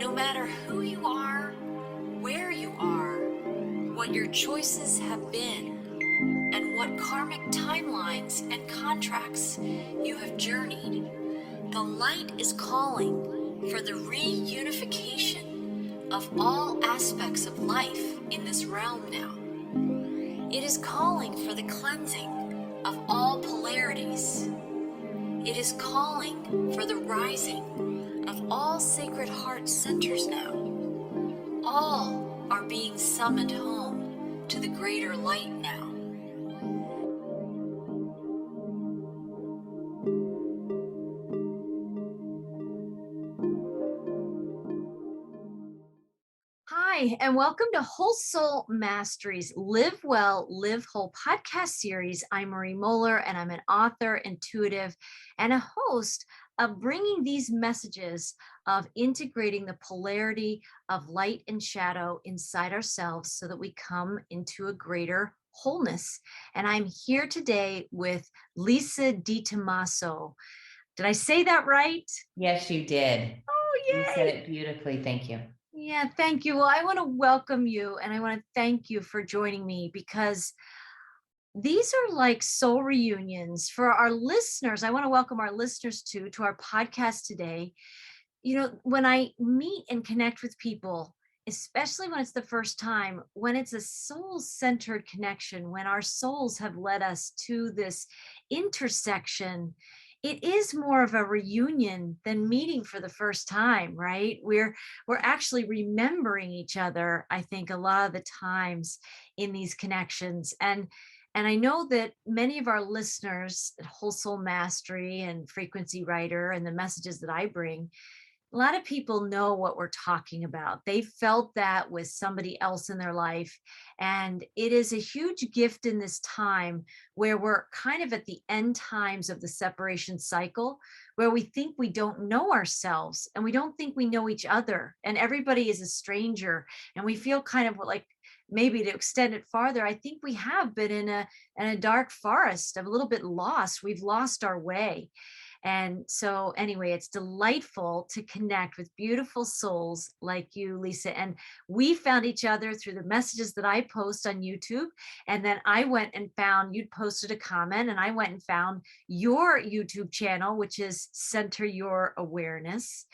No matter who you are, where you are, what your choices have been, and what karmic timelines and contracts you have journeyed, the light is calling for the reunification of all aspects of life in this realm now. It is calling for the cleansing of all polarities. It is calling for the rising of all sacred heart centers now. All are being summoned home to the greater light now. Hi, and welcome to Whole Soul Mastery's Live Well, Live Whole podcast series. I'm Marie Mohler, and I'm an author, intuitive, and a host of bringing these messages of integrating the polarity of light and shadow inside ourselves so that we come into a greater wholeness. And I'm here today with Lisa DiTommaso. Did I say that right? Yes, you did. Oh, yay! You said it beautifully. Thank you. Yeah, thank you. Well, I want to welcome you and I want to thank you for joining me because these are like soul reunions for our listeners. I want to welcome our listeners to our podcast today. You know, when I meet and connect with people, especially when it's the first time, when it's a soul-centered connection, when our souls have led us to this intersection, it is more of a reunion than meeting for the first time, right? We're actually remembering each other, I think, a lot of the times in these connections. And I know that many of our listeners at Whole Soul Mastery and Frequency Writer and the messages that I bring, a lot of people know what we're talking about. They felt that with somebody else in their life. And it is a huge gift in this time where we're kind of at the end times of the separation cycle, where we think we don't know ourselves and we don't think we know each other. And everybody is a stranger. And we feel kind of like, maybe to extend it farther, I think we have been in a dark forest, a little bit lost. We've lost our way. And so anyway, it's delightful to connect with beautiful souls like you, Lisa. And we found each other through the messages that I post on YouTube. And then I went and found, you'd posted a comment, and I went and found your YouTube channel, which is Center Your Awareness.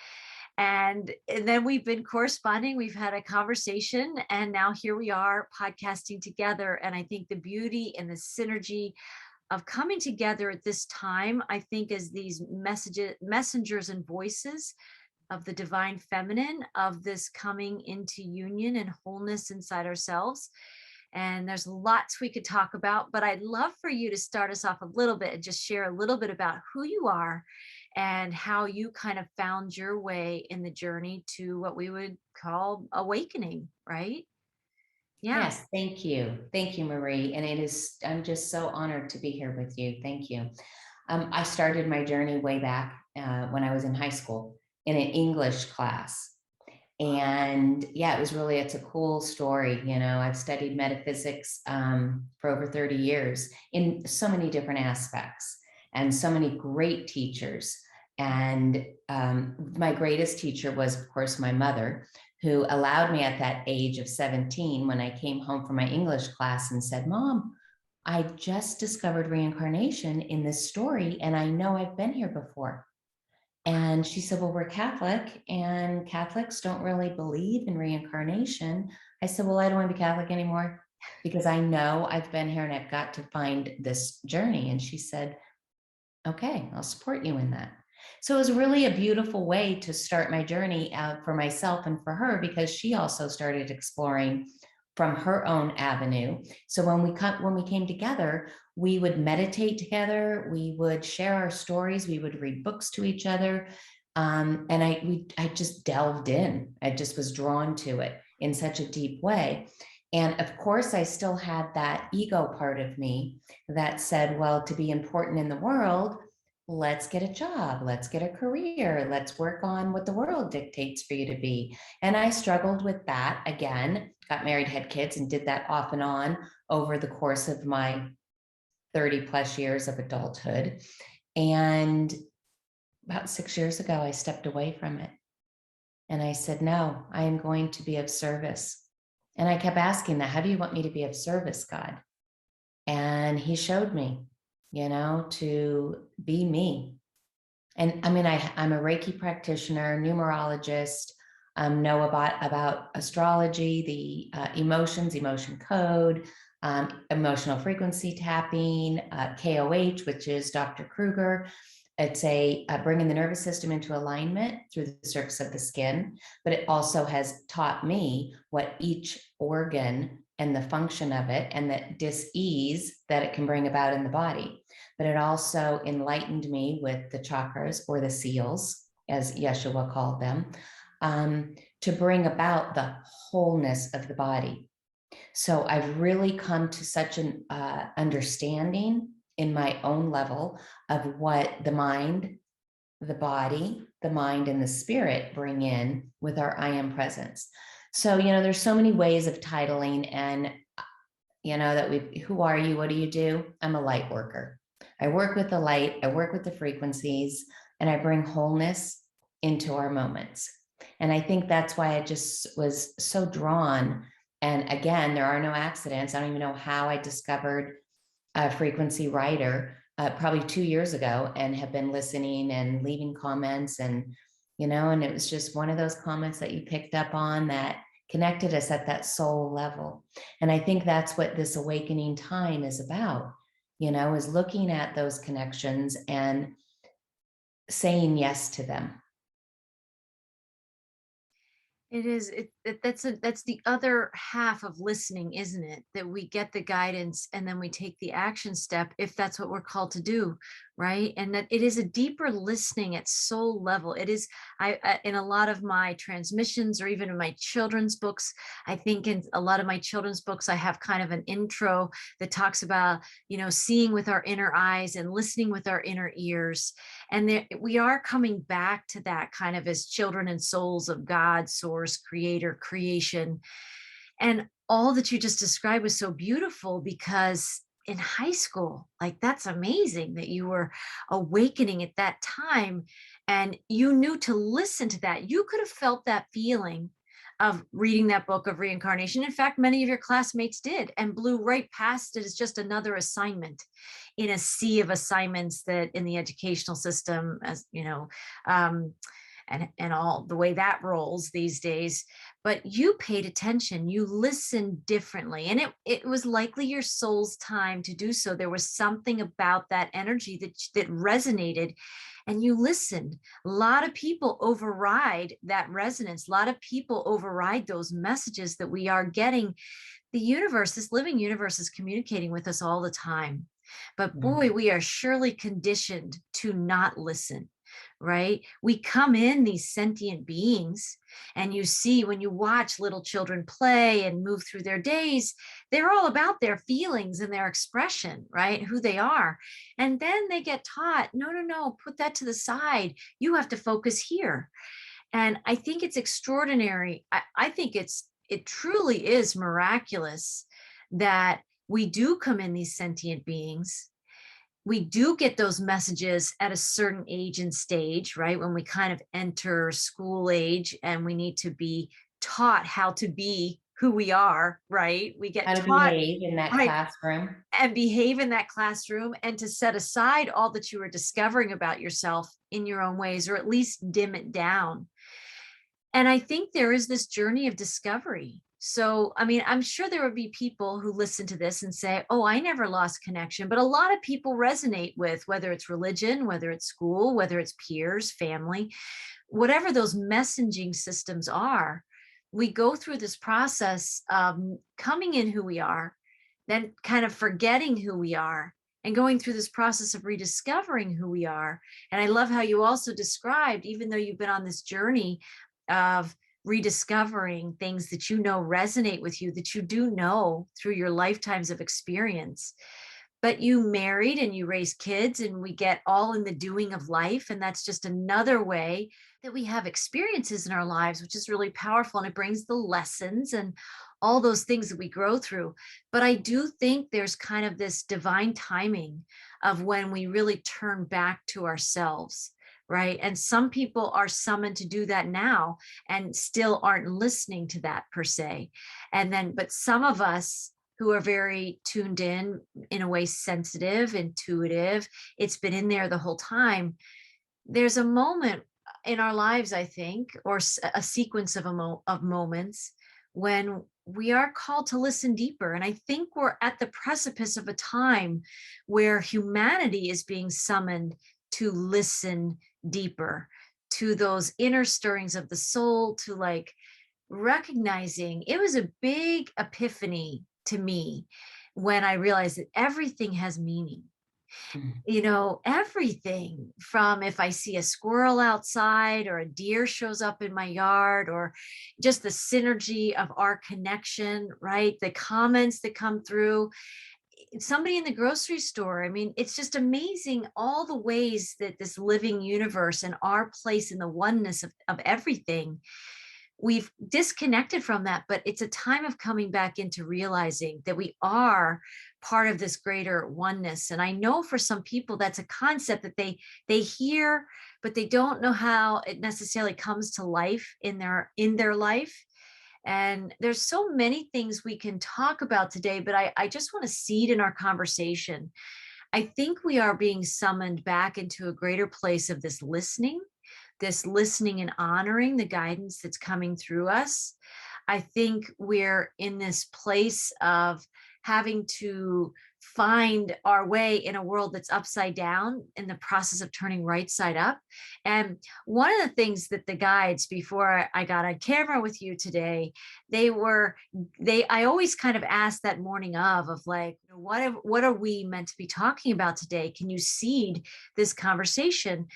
And then we've been corresponding, we've had a conversation, and now here we are podcasting together. And I think the beauty and the synergy of coming together at this time, I think, as these messengers and voices of the divine feminine, of this coming into union and wholeness inside ourselves. And there's lots we could talk about, but I'd love for you to start us off a little bit and just share a little bit about who you are and how you kind of found your way in the journey to what we would call awakening, right? Yeah. Yes, thank you. Thank you, Marie. And I'm just so honored to be here with you. Thank you. I started my journey way back when I was in high school in an English class. And yeah, it's a cool story. You know, I've studied metaphysics for over 30 years in so many different aspects and so many great teachers. And my greatest teacher was, of course, my mother, who allowed me at that age of 17 when I came home from my English class and said, "Mom, I just discovered reincarnation in this story, and I know I've been here before." And she said, "Well, we're Catholic, and Catholics don't really believe in reincarnation." I said, "Well, I don't want to be Catholic anymore because I know I've been here and I've got to find this journey." And she said, "Okay, I'll support you in that." So it was really a beautiful way to start my journey for myself and for her, because she also started exploring from her own avenue. So when we came together, we would meditate together, we would share our stories, we would read books to each other, and I just delved in. I just was drawn to it in such a deep way. And of course, I still had that ego part of me that said, well, to be important in the world, let's get a job, let's get a career, let's work on what the world dictates for you to be. And I struggled with that again, got married, had kids, and did that off and on over the course of my 30 plus years of adulthood. And about 6 years ago, I stepped away from it. And I said, no, I am going to be of service. And I kept asking that, how do you want me to be of service, God? And he showed me, to be me. And I mean, I'm a Reiki practitioner, numerologist, know about astrology, the emotions, emotion code, emotional frequency tapping, KOH, which is Dr. Kruger. It's bringing the nervous system into alignment through the surface of the skin, but it also has taught me what each organ and the function of it and the dis-ease that it can bring about in the body. But it also enlightened me with the chakras, or the seals, as Yeshua called them, to bring about the wholeness of the body. So I've really come to such an understanding in my own level of what the mind, the body, the mind, and the spirit bring in with our I am presence. So, there's so many ways of titling, and, who are you? What do you do? I'm a light worker. I work with the light, I work with the frequencies, and I bring wholeness into our moments. And I think that's why I just was so drawn. And again, there are no accidents. I don't even know how I discovered a Frequency Writer probably 2 years ago, and have been listening and leaving comments, and it was just one of those comments that you picked up on that connected us at that soul level. And I think that's what this awakening time is about, is looking at those connections and saying yes to them. It is. That's the other half of listening, isn't it? That we get the guidance and then we take the action step if that's what we're called to do, right? And that it is a deeper listening at soul level. It is. I in a lot of my transmissions, or even in my children's books, I think in a lot of my children's books, I have kind of an intro that talks about, seeing with our inner eyes and listening with our inner ears. And we are coming back to that kind of as children and souls of God, source, creator, creation. And all that you just described was so beautiful, because in high school, like, that's amazing that you were awakening at that time and you knew to listen to that. You could have felt that feeling of reading that book of reincarnation. In fact, many of your classmates did, and blew right past it as just another assignment in a sea of assignments that in the educational system, as and all the way that rolls these days. But you paid attention, you listened differently, and it was likely your soul's time to do so. There was something about that energy that resonated, and you listened. A lot of people override that resonance. A lot of people override those messages that we are getting. The universe, this living universe, is communicating with us all the time. But boy, we are surely conditioned to not listen, right? We come in these sentient beings, and you see, when you watch little children play and move through their days, they're all about their feelings and their expression, right? Who they are. And then they get taught, no, put that to the side. You have to focus here. And I think it's extraordinary. I think it truly is miraculous that we do come in these sentient beings. We do get those messages at a certain age and stage, right? When we kind of enter school age and we need to be taught how to be who we are, right? We get How to taught, behave in that right, classroom. and behave in that classroom, and to set aside all that you are discovering about yourself in your own ways, or at least dim it down. And I think there is this journey of discovery. So, I mean, I'm sure there would be people who listen to this and say, oh, I never lost connection. But a lot of people resonate with, whether it's religion, whether it's school, whether it's peers, family, whatever those messaging systems are. We go through this process of coming in who we are, then kind of forgetting who we are, and going through this process of rediscovering who we are. And I love how you also described, even though you've been on this journey of rediscovering things that resonate with you, that you do know through your lifetimes of experience. But you married and you raised kids, and we get all in the doing of life. And that's just another way that we have experiences in our lives, which is really powerful. And it brings the lessons and all those things that we grow through. But I do think there's kind of this divine timing of when we really turn back to ourselves, right? And some people are summoned to do that now and still aren't listening to that per se. And then, but some of us who are very tuned in a way, sensitive, intuitive, it's been in there the whole time. There's a moment in our lives, I think, or a sequence of moments when we are called to listen deeper. And I think we're at the precipice of a time where humanity is being summoned to listen deeper to those inner stirrings of the soul, to like recognizing. It was a big epiphany to me when I realized that everything has meaning. Everything from if I see a squirrel outside or a deer shows up in my yard, or just the synergy of our connection, right? The comments that come through, somebody in the grocery store. I mean, it's just amazing all the ways that this living universe and our place in the oneness of everything, we've disconnected from that, but it's a time of coming back into realizing that we are part of this greater oneness. And I know for some people that's a concept that they hear, but they don't know how it necessarily comes to life in their life. And there's so many things we can talk about today, but I just want to seed in our conversation. I think we are being summoned back into a greater place of this listening and honoring the guidance that's coming through us. I think we're in this place of having to find our way in a world that's upside down in the process of turning right side up. And one of the things that the guides, before I got on camera with you today, I always kind of asked that morning of like, what are we meant to be talking about today? Can you seed this conversation?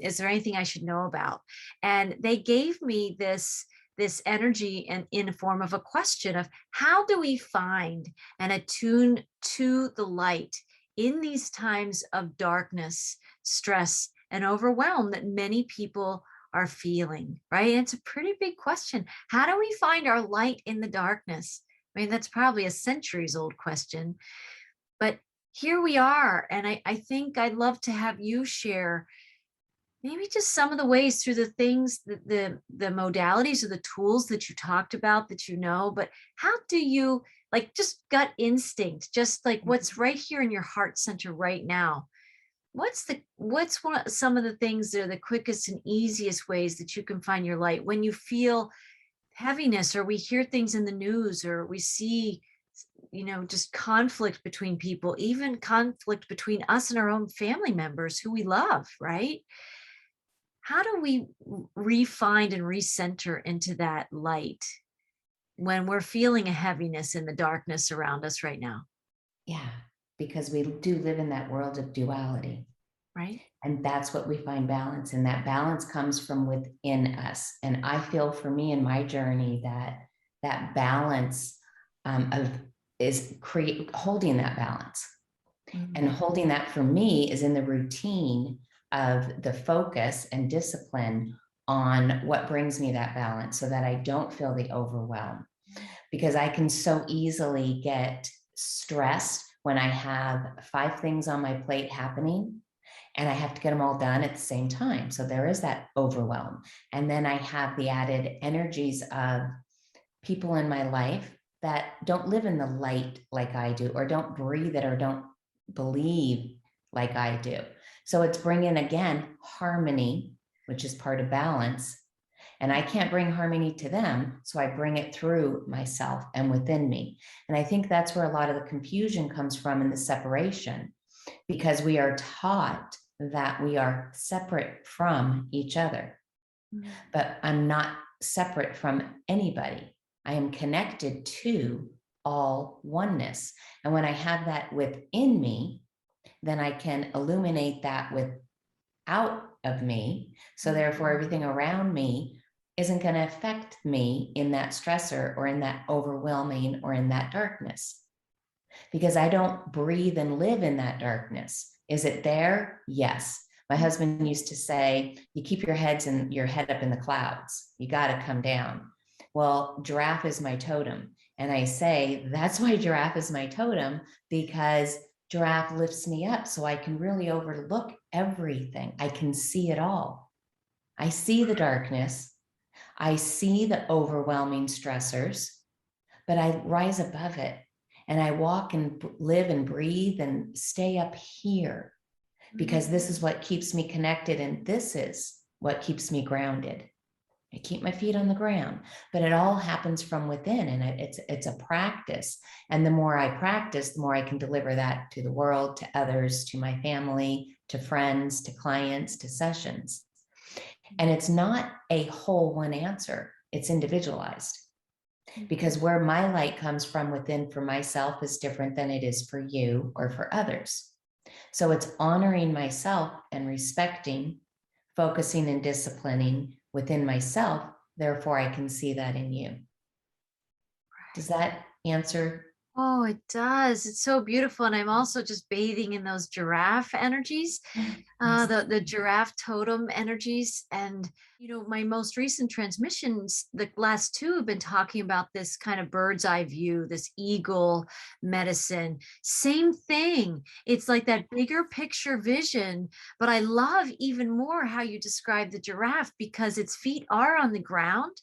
Is there anything I should know about? And they gave me this energy and in a form of a question of how do we find and attune to the light in these times of darkness, stress, and overwhelm that many people are feeling, right? And it's a pretty big question. How do we find our light in the darkness? I mean, that's probably a centuries old question, but here we are. And I think I'd love to have you share maybe just some of the ways through the things, the modalities or the tools that you talked about that but how do you, like, just gut instinct, just like what's right here in your heart center right now? What's some of the things that are the quickest and easiest ways that you can find your light when you feel heaviness, or we hear things in the news, or we see just conflict between people, even conflict between us and our own family members who we love, right? How do we re-find and recenter into that light when we're feeling a heaviness in the darkness around us right now? Yeah, because we do live in that world of duality. Right. And that's what we find balance. And that balance comes from within us. And I feel for me in my journey that balance is holding that balance. Mm-hmm. And holding that for me is in the routine of the focus and discipline on what brings me that balance so that I don't feel the overwhelm. Because I can so easily get stressed when I have 5 things on my plate happening and I have to get them all done at the same time. So there is that overwhelm. And then I have the added energies of people in my life that don't live in the light like I do, or don't breathe it, or don't believe like I do. So it's bringing, again, harmony, which is part of balance. And I can't bring harmony to them, so I bring it through myself and within me. And I think that's where a lot of the confusion comes from in the separation, because we are taught that we are separate from each other. But I'm not separate from anybody. I am connected to all oneness. And when I have that within me, then I can illuminate that without of me. So therefore, everything around me isn't going to affect me in that stressor or in that overwhelming or in that darkness, because I don't breathe and live in that darkness. Is it there? Yes. My husband used to say, you keep your head up in the clouds. You got to come down. Well, Giraffe is my totem. And I say, that's why Giraffe is my totem, because Giraffe lifts me up so I can really overlook everything. I can see it all. I see the darkness. I see the overwhelming stressors, but I rise above it and I walk and live and breathe and stay up here, because this is what keeps me connected and this is what keeps me grounded. I keep my feet on the ground, but it all happens from within, and it's a practice. And the more I practice, the more I can deliver that to the world, to others, to my family, to friends, to clients, to sessions. And it's not a whole one answer. It's individualized, because where my light comes from within for myself is different than it is for you or for others. So it's honoring myself and respecting, focusing and disciplining within myself. Therefore, I can see that in you. Does that answer? Oh, it does. It's so beautiful. And I'm also just bathing in those giraffe energies, the giraffe totem energies. And, my most recent transmissions, the last two have been talking about this kind of bird's eye view, this eagle medicine. Same thing. It's like that bigger picture vision. But I love even more how you describe the giraffe, because its feet are on the ground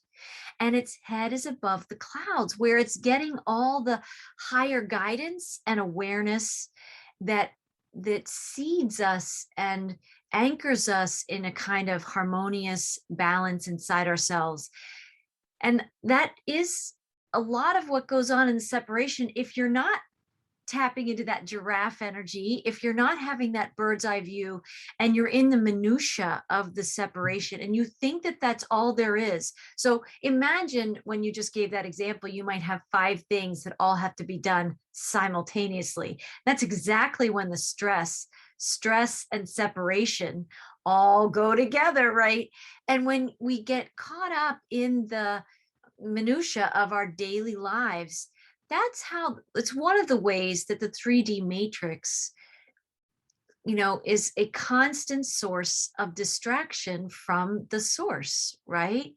and its head is above the clouds, where it's getting all the higher guidance and awareness that seeds us and anchors us in a kind of harmonious balance inside ourselves. And that is a lot of what goes on in the separation. If you're not tapping into that giraffe energy, if you're not having that bird's eye view and you're in the minutia of the separation and you think that that's all there is. So imagine when you just gave that example, you might have 5 things that all have to be done simultaneously. That's exactly when the stress and separation all go together, right? And when we get caught up in the minutia of our daily lives, that's how it's one of the ways that the 3D matrix, is a constant source of distraction from the source, right?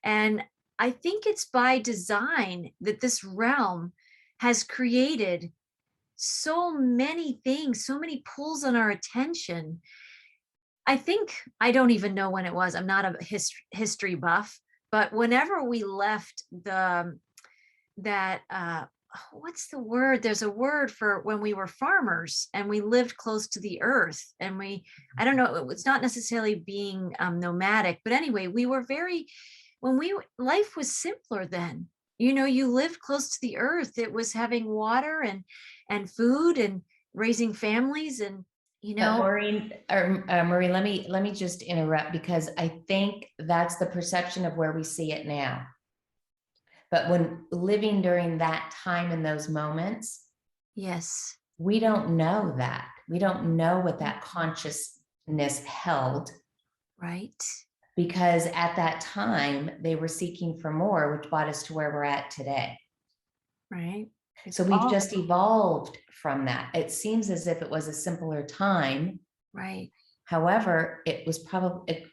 And I think it's by design that this realm has created so many things, so many pulls on our attention. I don't even know when it was. I'm not a history buff, but whenever we left what's the word? There's a word for when we were farmers and we lived close to the earth, and I don't know, it's not necessarily being nomadic, but anyway, life was simpler then. You lived close to the earth. It was having water and food and raising families, and Maureen, Marie, let me just interrupt, because I think that's the perception of where we see it now. But when living during that time in those moments, yes, we don't know that. We don't know what that consciousness held. Right. Because at that time, they were seeking for more, which brought us to where we're at today. Right. So we've just evolved from that. It seems as if it was a simpler time. Right. However, it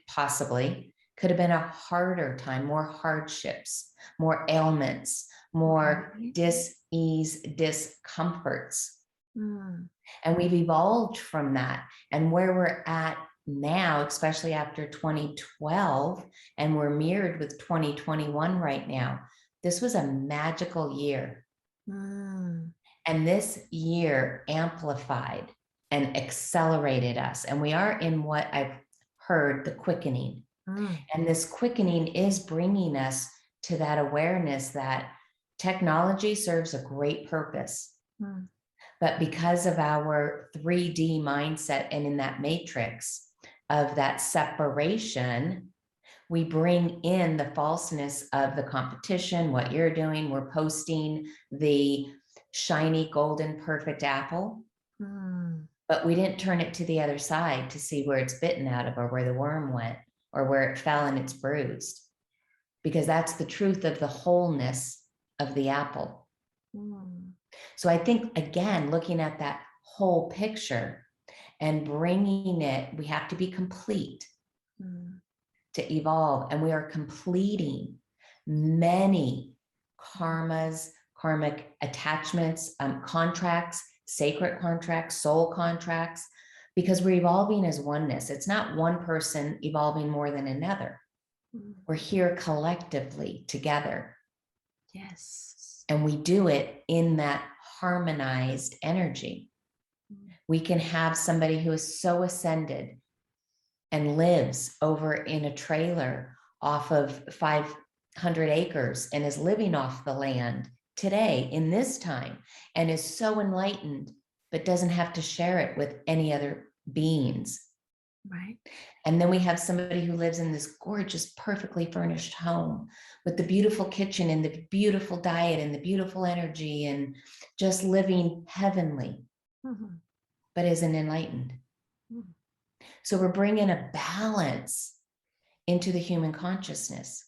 possibly could have been a harder time, more hardships, more ailments, more dis-ease, discomforts. And we've evolved from that. And where we're at now, especially after 2012, and we're mirrored with 2021 right now, this was a magical year. And this year amplified and accelerated us. And we are in what I've heard, the quickening. And this quickening is bringing us to that awareness that technology serves a great purpose. But because of our 3D mindset and in that matrix of that separation, we bring in the falseness of the competition, what you're doing. We're posting the shiny, golden, perfect apple. But we didn't turn it to the other side to see where it's bitten out of, or where the worm went, or where it fell and it's bruised, because that's the truth of the wholeness of the apple. So I think, again, looking at that whole picture and bringing it, we have to be complete to evolve. And we are completing many karmas, karmic attachments, contracts, sacred contracts, soul contracts, because we're evolving as oneness. It's not one person evolving more than another. We're here collectively together. Yes. And we do it in that harmonized energy. We can have somebody who is so ascended and lives over in a trailer off of 500 acres and is living off the land today in this time and is so enlightened, but doesn't have to share it with any other beings. Right. And then we have somebody who lives in this gorgeous, perfectly furnished home with the beautiful kitchen and the beautiful diet and the beautiful energy and just living heavenly, but isn't enlightened. So we're bringing a balance into the human consciousness.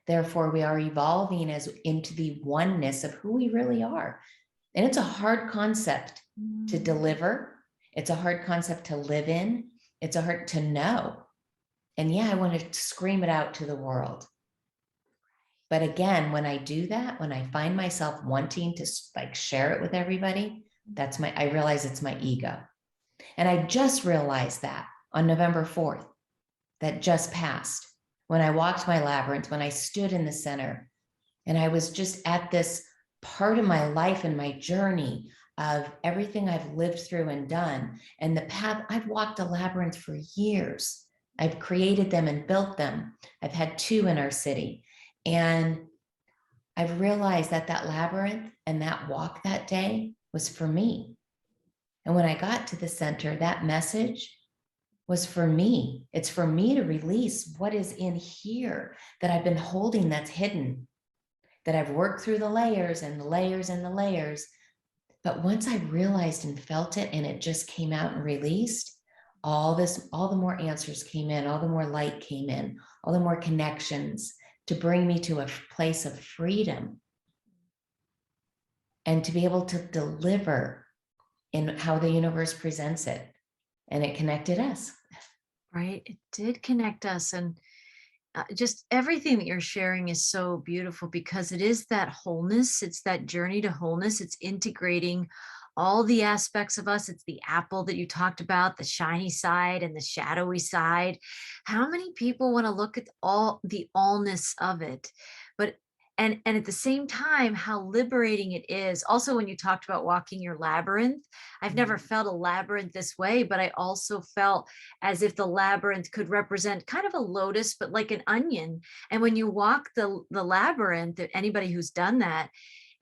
Therefore, we are evolving as into the oneness of who we really are. And it's a hard concept to deliver. It's a hard concept to live in. It's a hard to know. And yeah, I want to scream it out to the world. But again, when I do that, when I find myself wanting to like share it with everybody, I realize it's my ego. And I just realized that on November 4th, that just passed, when I walked my labyrinth, when I stood in the center, and I was just at this part of my life and my journey of everything I've lived through and done. And the path, I've walked a labyrinth for years. I've created them and built them. I've had 2 in our city. And I've realized that that labyrinth and that walk that day was for me. And when I got to the center, that message was for me. It's for me to release what is in here that I've been holding that's hidden, that I've worked through the layers and the layers and the layers. But once I realized and felt it and it just came out and released, all the more answers came in, all the more light came in, all the more connections to bring me to a place of freedom and to be able to deliver in how the universe presents it. And it connected us. Right. It did connect us. And just everything that you're sharing is so beautiful because it is that wholeness. It's that journey to wholeness. It's integrating all the aspects of us. It's the apple that you talked about, the shiny side and the shadowy side. How many people want to look at all the allness of it? But and at the same time, how liberating it is. Also, when you talked about walking your labyrinth, I've never felt a labyrinth this way, but I also felt as if the labyrinth could represent kind of a lotus, but like an onion. And when you walk the labyrinth, anybody who's done that,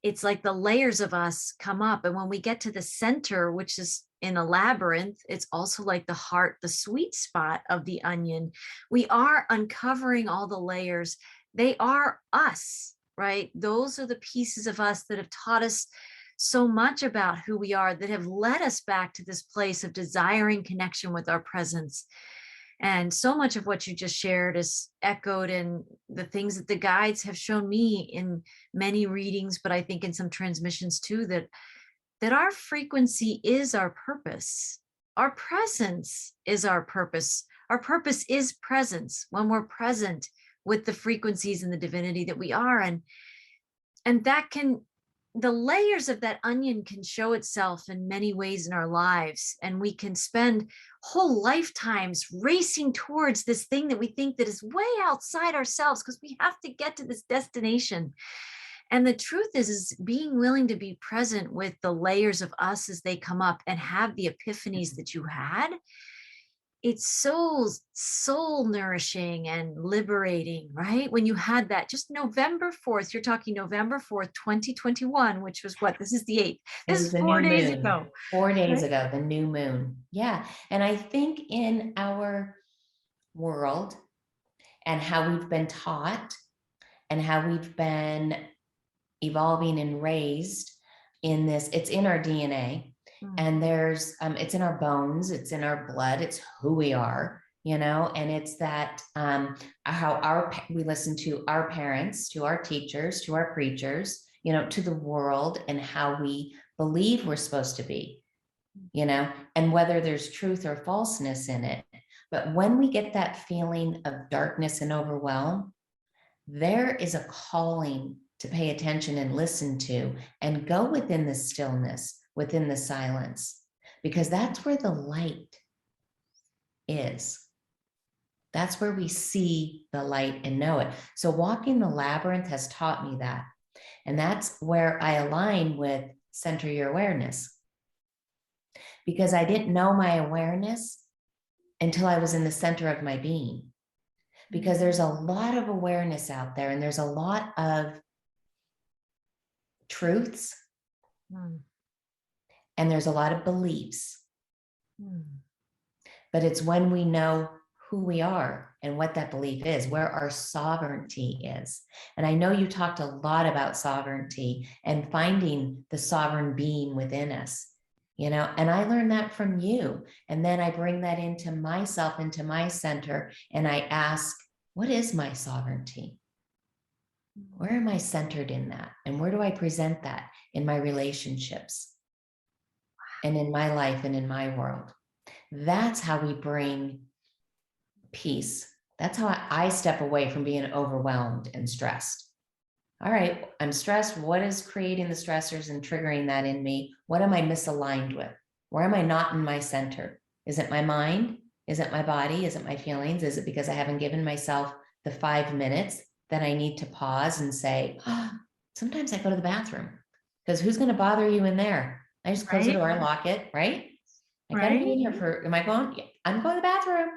it's like the layers of us come up. And when we get to the center, which is in a labyrinth, it's also like the heart, the sweet spot of the onion. We are uncovering all the layers. They are us, right? Those are the pieces of us that have taught us so much about who we are, that have led us back to this place of desiring connection with our presence. And so much of what you just shared is echoed in the things that the guides have shown me in many readings, but I think in some transmissions too, that our frequency is our purpose. Our presence is our purpose. Our purpose is presence when we're present with the frequencies and the divinity that we are. And that can, the layers of that onion can show itself in many ways in our lives. And we can spend whole lifetimes racing towards this thing that we think that is way outside ourselves because we have to get to this destination. And the truth is being willing to be present with the layers of us as they come up and have the epiphanies that you had. It's so soul nourishing and liberating, right? When you had that just November 4th, you're talking November 4th, 2021, which was what? This is the 8th. This is 4 days ago. 4 days ago, the new moon. Yeah. And I think in our world and how we've been taught and how we've been evolving and raised in this, it's in our DNA. And there's, it's in our bones, it's in our blood, it's who we are, you know, and it's that how we listen to our parents, to our teachers, to our preachers, you know, to the world and how we believe we're supposed to be, you know, and whether there's truth or falseness in it. But when we get that feeling of darkness and overwhelm, there is a calling to pay attention and listen to and go within the stillness within the silence, because that's where the light is. That's where we see the light and know it. So walking the labyrinth has taught me that. And that's where I align with center your awareness, because I didn't know my awareness until I was in the center of my being. Because there's a lot of awareness out there, and there's a lot of truths, and there's a lot of beliefs. But it's when we know who we are and what that belief is, where our sovereignty is. And I know you talked a lot about sovereignty and finding the sovereign being within us, you know, and I learned that from you. And then I bring that into myself, into my center, and I ask, what is my sovereignty? Where am I centered in that? And where do I present that in my relationships and in my life and in my world? That's how we bring peace. That's how I step away from being overwhelmed and stressed. All right, I'm stressed. What is creating the stressors and triggering that in me? What am I misaligned with? Where am I not in my center? Is it my mind? Is it my body? Is it my feelings? Is it because I haven't given myself the 5 minutes that I need to pause and say, oh, sometimes I go to the bathroom, because who's going to bother you in there? I just close the door and lock it, right? I got to be in here for, am I going? Yeah, I'm going to the bathroom,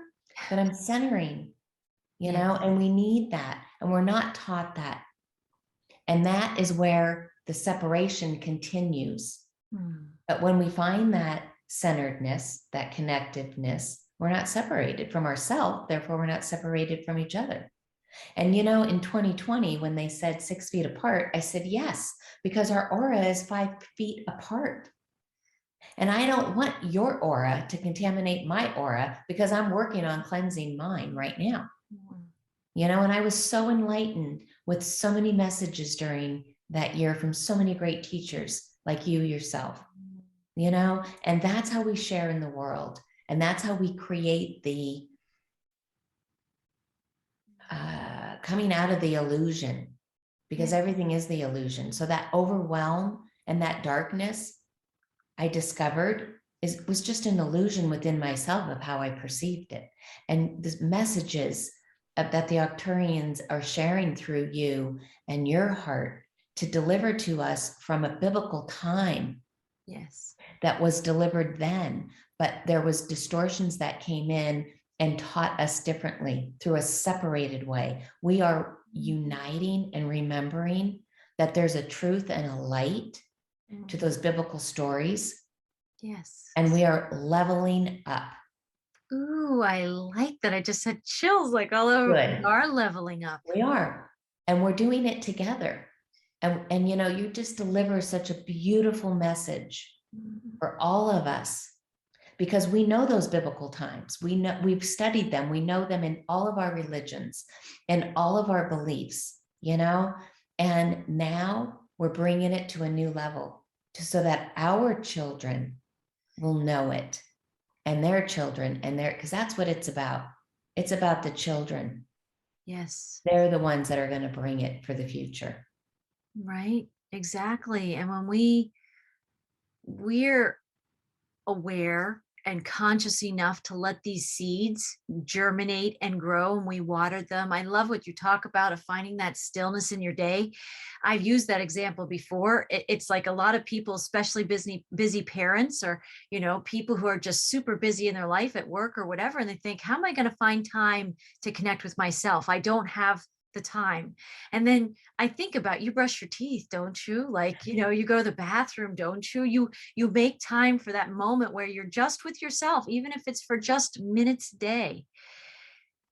but I'm centering, you know, and we need that. And we're not taught that. And that is where the separation continues. But when we find that centeredness, that connectedness, we're not separated from ourselves. Therefore, we're not separated from each other. And, you know, in 2020, when they said 6 feet apart, I said, yes, because our aura is 5 feet apart. And I don't want your aura to contaminate my aura, because I'm working on cleansing mine right now. You know, and I was so enlightened with so many messages during that year from so many great teachers like you yourself, you know, and that's how we share in the world. And that's how we create the coming out of the illusion, because everything is the illusion. So that overwhelm and that darkness I discovered was just an illusion within myself of how I perceived it. And the messages that the Arcturians are sharing through you and your heart to deliver to us from a biblical time. Yes. That was delivered then, but there was distortions that came in and taught us differently through a separated way. We are uniting and remembering that there's a truth and a light to those biblical stories. Yes. And we are leveling up. Ooh, I like that. I just had chills like all over. Good. We are leveling up. We are. And we're doing it together. And you know, you just deliver such a beautiful message for all of us, because we know those biblical times. We know, we've studied them. We know them in all of our religions and all of our beliefs, you know, and now we're bringing it to a new level so that our children will know it, and their children, and their, because that's what it's about. It's about the children. Yes. They're the ones that are going to bring it for the future. Right. Exactly. And when we're aware and conscious enough to let these seeds germinate and grow, and we water them. I love what you talk about of finding that stillness in your day. I've used that example before. It's like a lot of people, especially busy parents, or, you know, people who are just super busy in their life at work or whatever. And they think, how am I going to find time to connect with myself? I don't have the time. And then I think about, you brush your teeth, don't you? Like, you know, you go to the bathroom, don't you? You make time for that moment where you're just with yourself, even if it's for just minutes a day.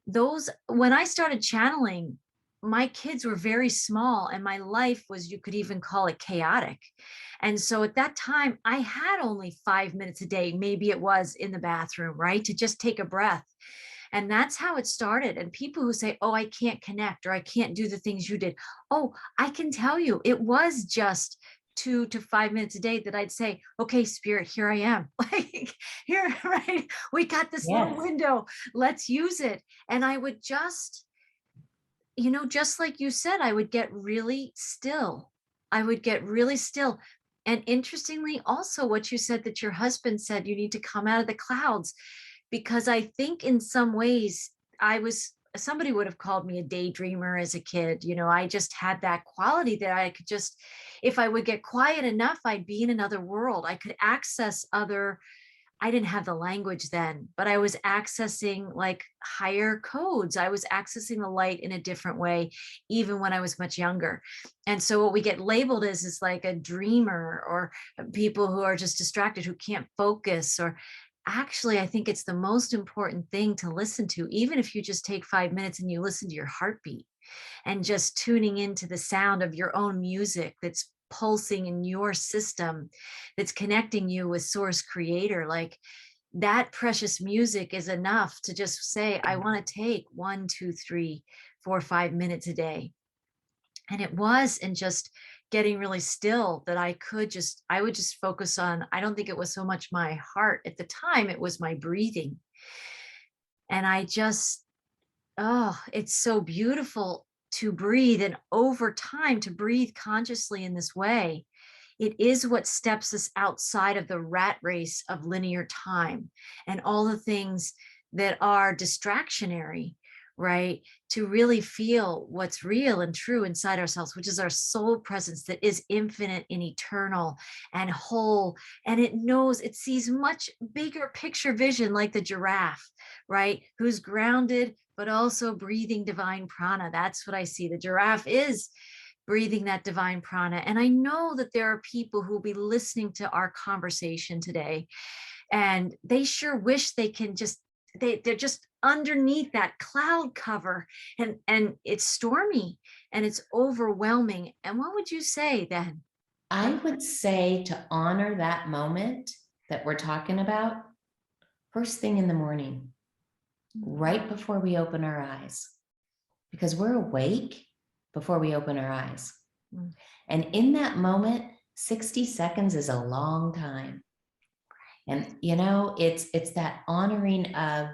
When I started channeling, my kids were very small and my life was, you could even call it chaotic. And so at that time, I had only 5 minutes a day, maybe it was, in the bathroom, right? To just take a breath. And that's how it started. And people who say, oh, I can't connect, or I can't do the things you did. Oh, I can tell you, it was just 2 to 5 minutes a day that I'd say, okay, spirit, here I am. Like, here, right? We got this little window. Let's use it. And I would just, just like you said, I would get really still. I would get really still. And interestingly, also what you said that your husband said, you need to come out of the clouds, because I think in some ways somebody would have called me a daydreamer as a kid. I just had that quality that I could just, if I would get quiet enough, I'd be in another world. I could access I didn't have the language then, but I was accessing like higher codes. I was accessing the light in a different way, even when I was much younger. And so what we get labeled as is like a dreamer, or people who are just distracted, who can't focus. Or actually, I think it's the most important thing to listen to, even if you just take 5 minutes and you listen to your heartbeat and just tuning into the sound of your own music that's pulsing in your system, that's connecting you with source creator. Like, that precious music is enough to just say, I want to take 1, 2, 3, 4, 5 minutes a day. And it was, and just getting really still, that I would just focus on, I don't think it was so much my heart at the time, it was my breathing. And it's so beautiful to breathe. And over time, to breathe consciously in this way, it is what steps us outside of the rat race of linear time and all the things that are distractionary, right? To really feel what's real and true inside ourselves, which is our soul presence that is infinite and eternal and whole. And it sees much bigger picture vision, like the giraffe, right? Who's grounded, but also breathing divine prana. That's what I see. The giraffe is breathing that divine prana. And I know that there are people who will be listening to our conversation today, and they sure wish they can they're just underneath that cloud cover, and it's stormy and it's overwhelming. And what would you say then? I would say to honor that moment that we're talking about first thing in the morning, right before we open our eyes, because we're awake before we open our eyes. And in that moment, 60 seconds is a long time. And, it's that honoring of,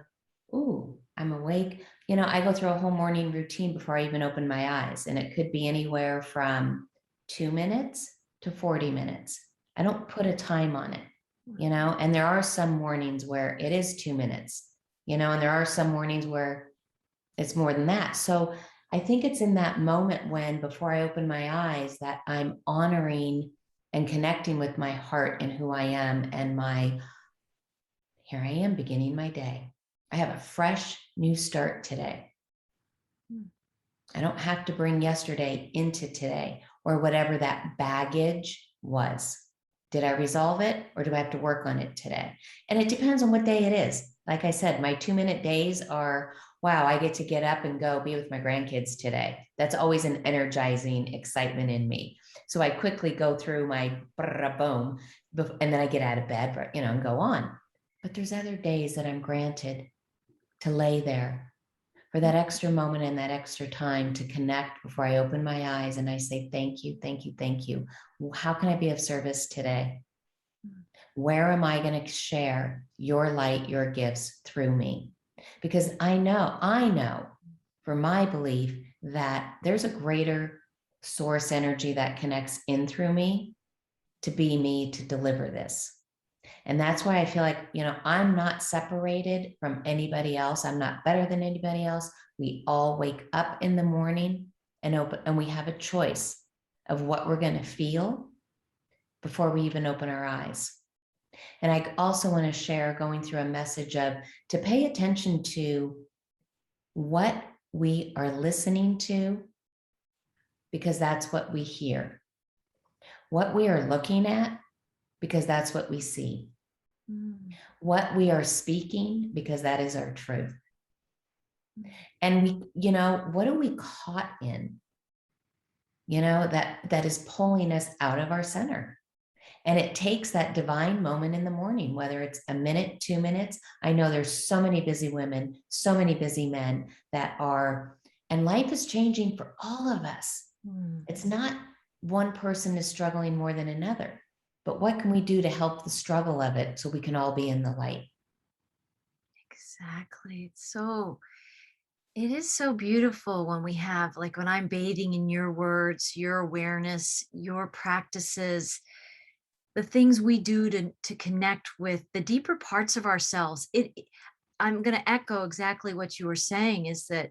ooh, I'm awake. I go through a whole morning routine before I even open my eyes. And it could be anywhere from 2 minutes to 40 minutes. I don't put a time on it, and there are some mornings where it is 2 minutes, and there are some mornings where it's more than that. So I think it's in that moment when, before I open my eyes, that I'm honoring and connecting with my heart and who I am, and here I am beginning my day. I have a fresh new start today. I don't have to bring yesterday into today, or whatever that baggage was. Did I resolve it, or do I have to work on it today? And it depends on what day it is. Like I said, my 2-minute days are, wow, I get to get up and go be with my grandkids today. That's always an energizing excitement in me. So I quickly go through my boom, and then I get out of bed, and go on. But there's other days that I'm granted to lay there for that extra moment and that extra time to connect before I open my eyes, and I say, thank you, thank you, thank you. How can I be of service today? Where am I going to share your light, your gifts through me? Because I know for my belief that there's a greater source energy that connects in through me to be me, to deliver this. And that's why I feel like, I'm not separated from anybody else. I'm not better than anybody else. We all wake up in the morning and we have a choice of what we're going to feel before we even open our eyes. And I also want to share, going through a message of, to pay attention to what we are listening to, because that's what we hear. What we are looking at, because that's what we see. What we are speaking, because that is our truth. And what are we caught in? That is pulling us out of our center. And it takes that divine moment in the morning, whether it's a minute, 2 minutes. I know there's so many busy women, so many busy men and life is changing for all of us. It's not one person is struggling more than another, but what can we do to help the struggle of it so we can all be in the light? Exactly. It is so beautiful when we have, like, when I'm bathing in your words, your awareness, your practices, the things we do to connect with the deeper parts of ourselves. I'm going to echo exactly what you were saying, is that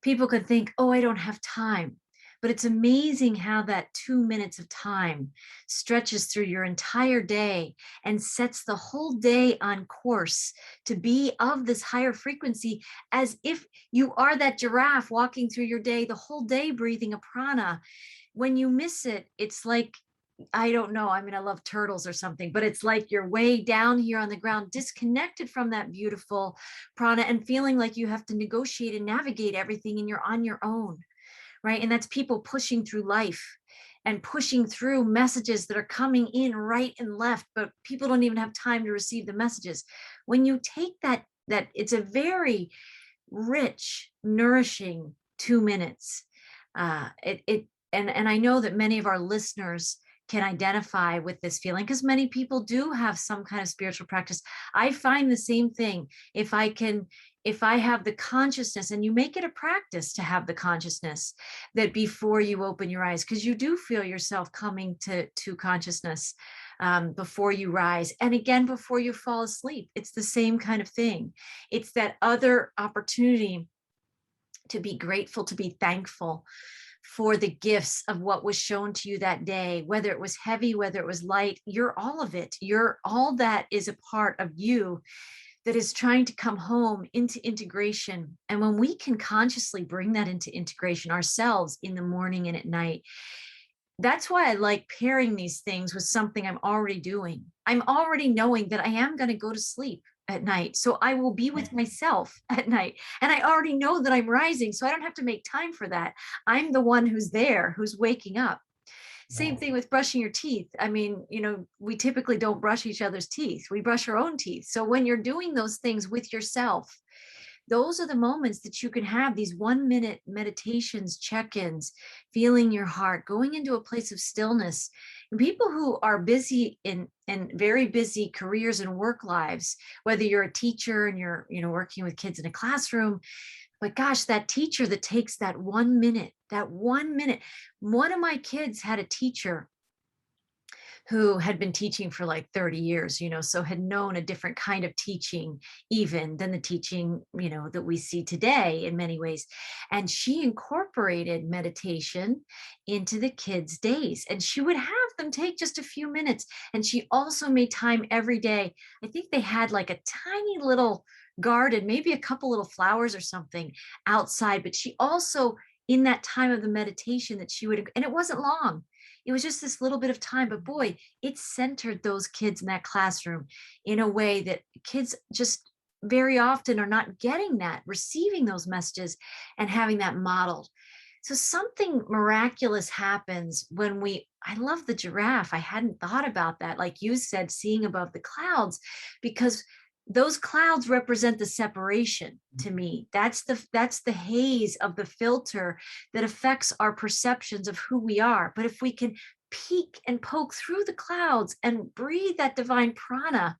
people could think, oh, I don't have time. But it's amazing how that 2 minutes of time stretches through your entire day and sets the whole day on course to be of this higher frequency, as if you are that giraffe walking through your day, the whole day breathing a prana. When you miss it, it's like, I don't know. I mean, I love turtles or something, but it's like you're way down here on the ground, disconnected from that beautiful prana and feeling like you have to negotiate and navigate everything and you're on your own, right? And that's people pushing through life and pushing through messages that are coming in right and left, but people don't even have time to receive the messages. When you take that it's a very rich, nourishing 2 minutes. And I know that many of our listeners can identify with this feeling, because many people do have some kind of spiritual practice. I find the same thing. If I have the consciousness, and you make it a practice to have the consciousness that before you open your eyes, because you do feel yourself coming to consciousness before you rise, and again before you fall asleep. It's the same kind of thing. It's that other opportunity to be grateful, to be thankful for the gifts of what was shown to you that day, whether it was heavy, whether it was light. You're all of it. You're all that is a part of you that is trying to come home into integration. And when we can consciously bring that into integration ourselves in the morning and at night, that's why I like pairing these things with something I'm already doing. I'm already knowing that I am going to go to sleep at night. So I will be with myself at night. And I already know that I'm rising. So I don't have to make time for that. I'm the one who's there, who's waking up. Same thing with brushing your teeth. I mean, we typically don't brush each other's teeth. We brush our own teeth. So when you're doing those things with yourself, those are the moments that you can have these 1 minute meditations, check-ins, feeling your heart, going into a place of stillness. And people who are busy in very busy careers and work lives, whether you're a teacher and you're, working with kids in a classroom, but gosh, that teacher that takes that 1 minute, one of my kids had a teacher who had been teaching for like 30 years, so had known a different kind of teaching even than the teaching, that we see today in many ways. And she incorporated meditation into the kids' days, and she would have them take just a few minutes. And she also made time every day. I think they had like a tiny little garden, maybe a couple little flowers or something outside, but she also, in that time of the meditation that she would, and it wasn't long, it was just this little bit of time, but boy, it centered those kids in that classroom in a way that kids just very often are not getting that, receiving those messages and having that modeled. So something miraculous happens when I love the giraffe. I hadn't thought about that. Like you said, seeing above the clouds, because those clouds represent the separation to me. That's the haze of the filter that affects our perceptions of who we are. But if we can peek and poke through the clouds and breathe that divine prana,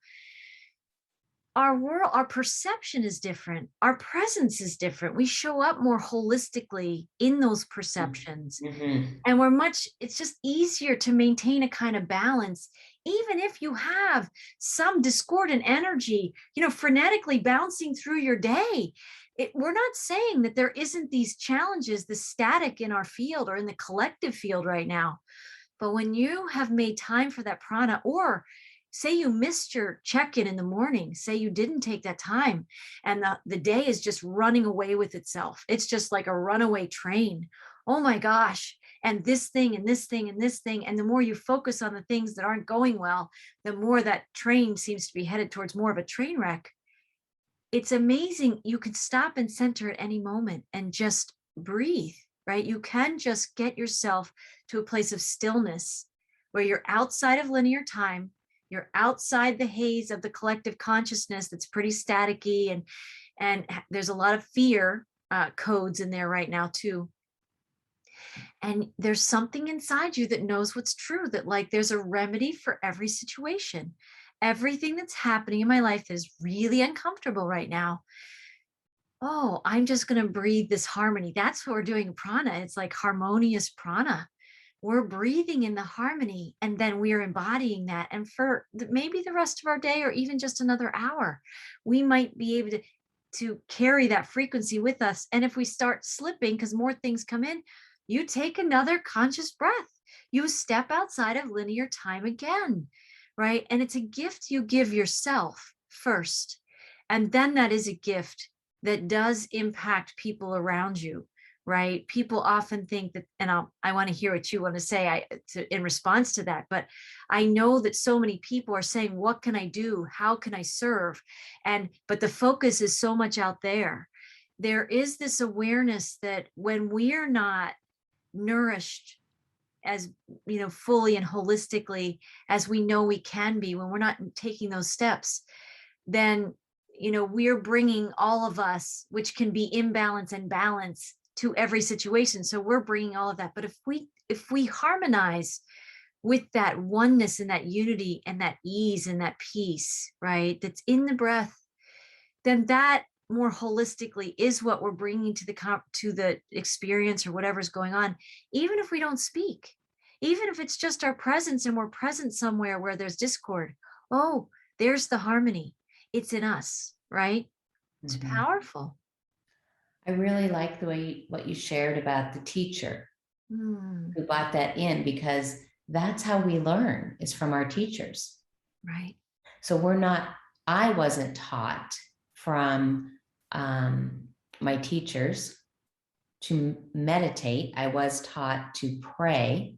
our world, our perception is different. Our presence is different. We show up more holistically in those perceptions. Mm-hmm. And it's just easier to maintain a kind of balance, even if you have some discordant energy, frenetically bouncing through your day. We're not saying that there isn't these challenges, the static in our field or in the collective field right now. But when you have made time for that prana, or say you missed your check-in in the morning, say you didn't take that time, and the day is just running away with itself. It's just like a runaway train. Oh my gosh. And this thing and this thing and this thing. And the more you focus on the things that aren't going well, the more that train seems to be headed towards more of a train wreck. It's amazing. You could stop and center at any moment and just breathe, right? You can just get yourself to a place of stillness where you're outside of linear time. You're outside the haze of the collective consciousness that's pretty staticky, and there's a lot of fear codes in there right now too. And there's something inside you that knows what's true, that like there's a remedy for every situation. Everything that's happening in my life that is really uncomfortable right now. Oh, I'm just going to breathe this harmony. That's what we're doing in prana. It's like harmonious prana, we're breathing in the harmony, and then we're embodying that. And for maybe the rest of our day, or even just another hour, we might be able to carry that frequency with us. And if we start slipping, because more things come in, you take another conscious breath. You step outside of linear time again, right? And it's a gift you give yourself first. And then that is a gift that does impact people around you, right? People often think that, and I want to hear what you want to say in response to that, but I know that so many people are saying, what can I do? How can I serve? But the focus is so much out there. There is this awareness that when we are not nourished as, fully and holistically as we know we can be, when we're not taking those steps, then, we're bringing all of us, which can be imbalance and balance, to every situation. So we're bringing all of that. But if we harmonize with that oneness and that unity and that ease and that peace, right, that's in the breath, then that more holistically is what we're bringing to the experience or whatever's going on, even if we don't speak, even if it's just our presence and we're present somewhere where there's discord. Oh, there's the harmony. It's in us, right? It's powerful. I really like the way what you shared about the teacher who brought that in, because that's how we learn, is from our teachers. Right. So I wasn't taught from my teachers to meditate. I was taught to pray.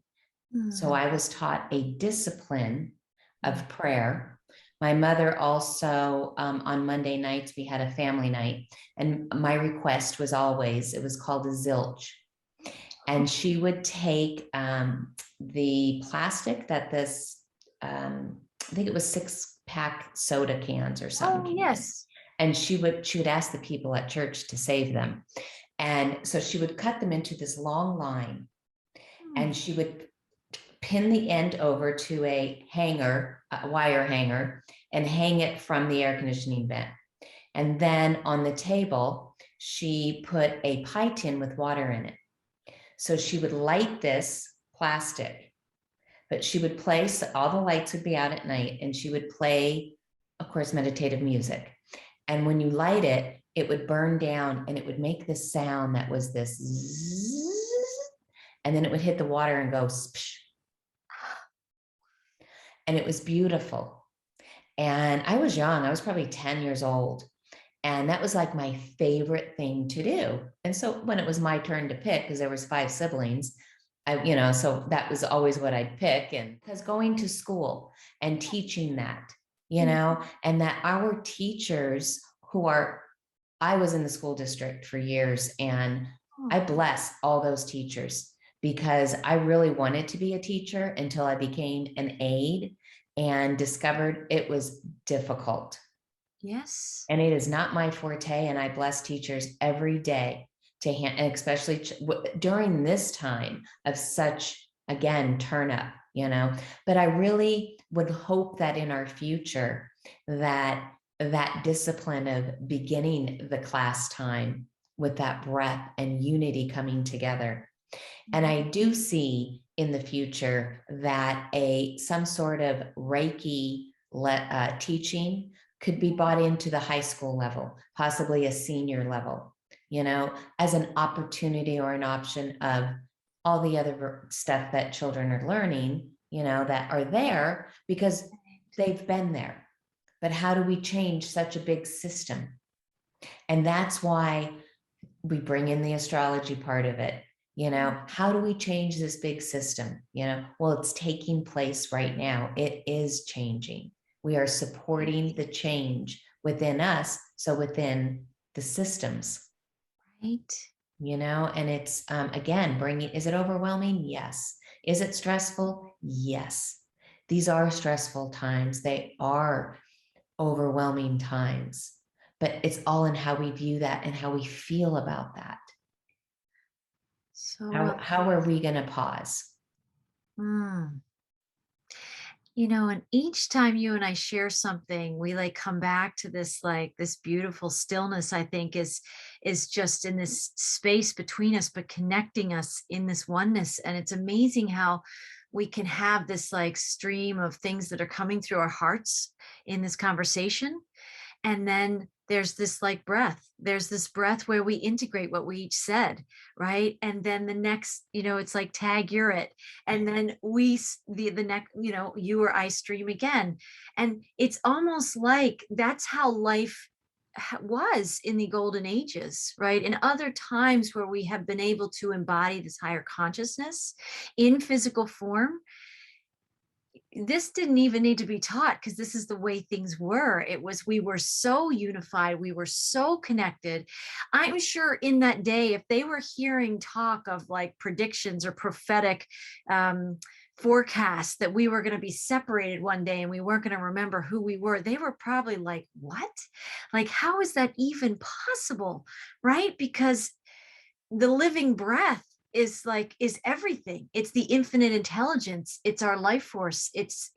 So I was taught a discipline of prayer. My mother also, on Monday nights, we had a family night, and my request was always, it was called a zilch. And she would take the plastic that I think it was 6-pack soda cans or something. Oh, yes. And she would ask the people at church to save them. And so she would cut them into this long line, and she would pin the end over to a hanger, a wire hanger, and hang it from the air conditioning vent. And then on the table, she put a pie tin with water in it. So she would light this plastic, but she would place, all the lights would be out at night, and she would play, of course, meditative music. And when you light it, it would burn down, and it would make this sound that was this zzz, and then it would hit the water and go spsh. And it was beautiful. And I was young, I was probably 10 years old. And that was like my favorite thing to do. And so when it was my turn to pick, because there was 5 siblings, so that was always what I'd pick. And because going to school and teaching that, and that our teachers I was in the school district for years, and I bless all those teachers, because I really wanted to be a teacher until I became an aide and discovered it was difficult. Yes. And it is not my forte. And I bless teachers every day and especially during this time of such, again, turn up, but I really would hope that in our future, that discipline of beginning the class time with that breath and unity coming together. And I do see in the future that some sort of Reiki teaching could be brought into the high school level, possibly a senior level, as an opportunity or an option of all the other stuff that children are learning, that are there because they've been there. But how do we change such a big system? And that's why we bring in the astrology part of it. How do we change this big system? Well, it's taking place right now. It is changing. We are supporting the change within us, so within the systems. Right. And it's, again, is it overwhelming? Yes. Is it stressful? Yes. These are stressful times. They are overwhelming times, but it's all in how we view that and how we feel about that. So how are we going to pause? And each time you and I share something, we like come back to this, like this beautiful stillness, I think is just in this space between us, but connecting us in this oneness. And it's amazing how we can have this like stream of things that are coming through our hearts in this conversation. And then there's this like breath. There's this breath where we integrate what we each said, right? And then the next, it's like tag, you're it. And then the next, you or I stream again. And it's almost like that's how life was in the golden ages, right? In other times where we have been able to embody this higher consciousness in physical form, this didn't even need to be taught because this is the way things were. We were so unified, we were so connected. I'm sure in that day, if they were hearing talk of like predictions or prophetic forecasts that we were going to be separated one day and we weren't going to remember who we were, they were probably like, what? Like, how is that even possible? Right? Because the living breath is everything. It's the infinite intelligence, it's our life force, it's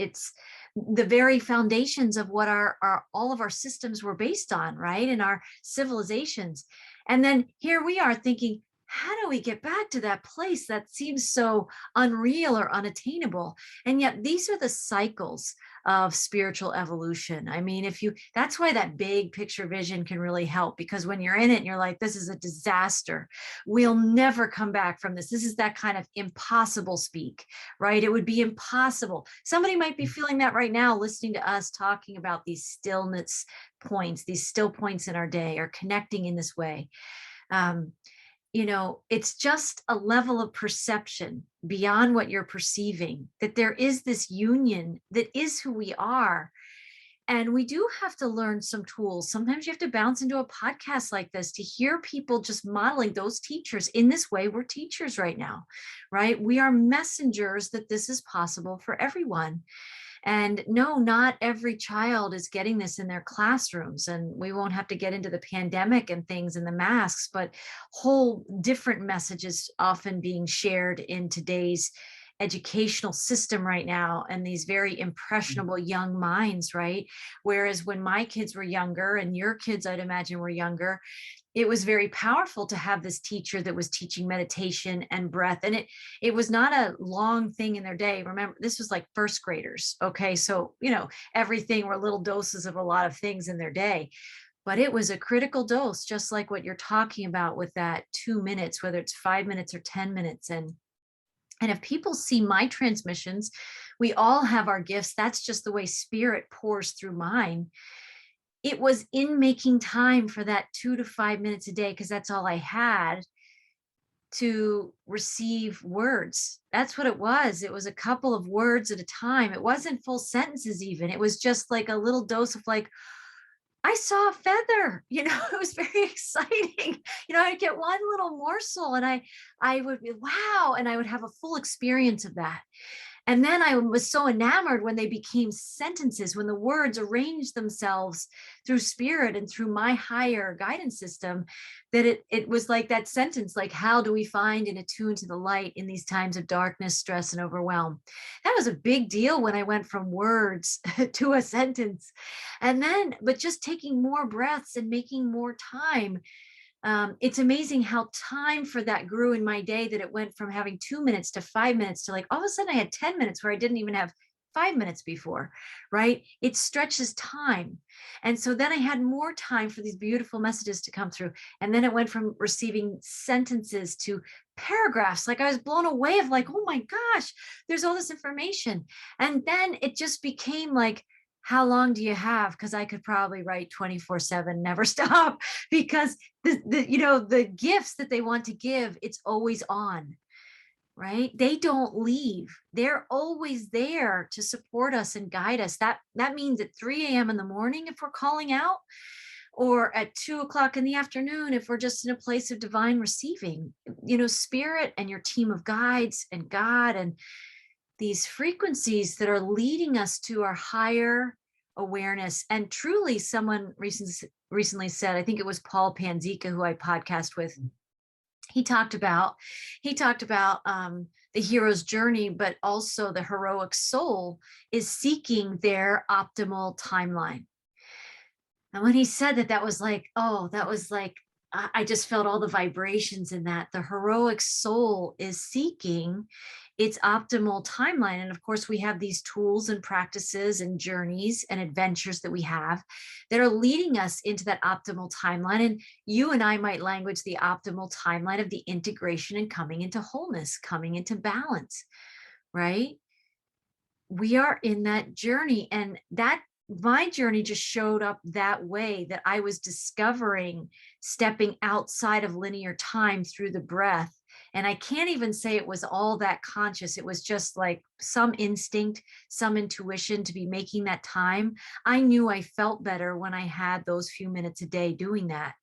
the very foundations of what our all of our systems were based on, right? And our civilizations. And then here we are thinking, how do we get back to that place that seems so unreal or unattainable? And yet these are the cycles of spiritual evolution. I mean, that's why that big picture vision can really help, because when you're in it and you're like, this is a disaster, we'll never come back from this. This is that kind of impossible speak, right? It would be impossible. Somebody might be feeling that right now, listening to us talking about these stillness points, these still points in our day, or connecting in this way. It's just a level of perception beyond what you're perceiving, that there is this union that is who we are. And we do have to learn some tools. Sometimes you have to bounce into a podcast like this to hear people just modeling those teachers in this way. We're teachers right now, right? We are messengers that this is possible for everyone. And no, not every child is getting this in their classrooms. And we won't have to get into the pandemic and things and the masks, but whole different messages often being shared in today's educational system right now, and these very impressionable young minds, right? Whereas when my kids were younger, and your kids, I'd imagine, were younger, it was very powerful to have this teacher that was teaching meditation and breath. And it was not a long thing in their day. Remember, this was like first graders. Okay. So, everything were little doses of a lot of things in their day, but it was a critical dose, just like what you're talking about with that 2 minutes, whether it's 5 minutes or 10 minutes. And if people see my transmissions, we all have our gifts. That's just the way spirit pours through mine. It was in making time for that 2 to 5 minutes a day, because that's all I had, to receive words. That's what it was. It was a couple of words at a time. It wasn't full sentences even. It was just like a little dose of like, I saw a feather, it was very exciting. I'd get one little morsel and I would be, wow. And I would have a full experience of that. And then I was so enamored when they became sentences, when the words arranged themselves through spirit and through my higher guidance system, that it was like that sentence, like, how do we find and attune to the light in these times of darkness, stress, and overwhelm? That was a big deal when I went from words to a sentence. And then, but just taking more breaths and making more time. It's amazing how time for that grew in my day, that it went from having 2 minutes to 5 minutes to like all of a sudden I had 10 minutes where I didn't even have 5 minutes before, right? It stretches time. And so then I had more time for these beautiful messages to come through. And then it went from receiving sentences to paragraphs. Like I was blown away of like, oh my gosh, there's all this information. And then it just became like, how long do you have? Because I could probably write 24/7, never stop, because the gifts that they want to give, it's always on, right? They don't leave. They're always there to support us and guide us. That means at 3 a.m. in the morning, if we're calling out, or at 2 o'clock in the afternoon, if we're just in a place of divine receiving, spirit and your team of guides and God and these frequencies that are leading us to our higher awareness. And truly, someone recently said, I think it was Paul Panzica, who I podcast with, he talked about the hero's journey, but also the heroic soul is seeking their optimal timeline. And when he said that, that was like, oh, that was like, I just felt all the vibrations in that. The heroic soul is seeking its optimal timeline. And of course, we have these tools and practices and journeys and adventures that we have that are leading us into that optimal timeline. And you and I might language the optimal timeline of the integration and coming into wholeness, coming into balance, right? We are in that journey, and that my journey just showed up that way, that I was discovering stepping outside of linear time through the breath. And I can't even say it was all that conscious. It was just like some instinct, some intuition to be making that time. I knew I felt better when I had those few minutes a day doing that.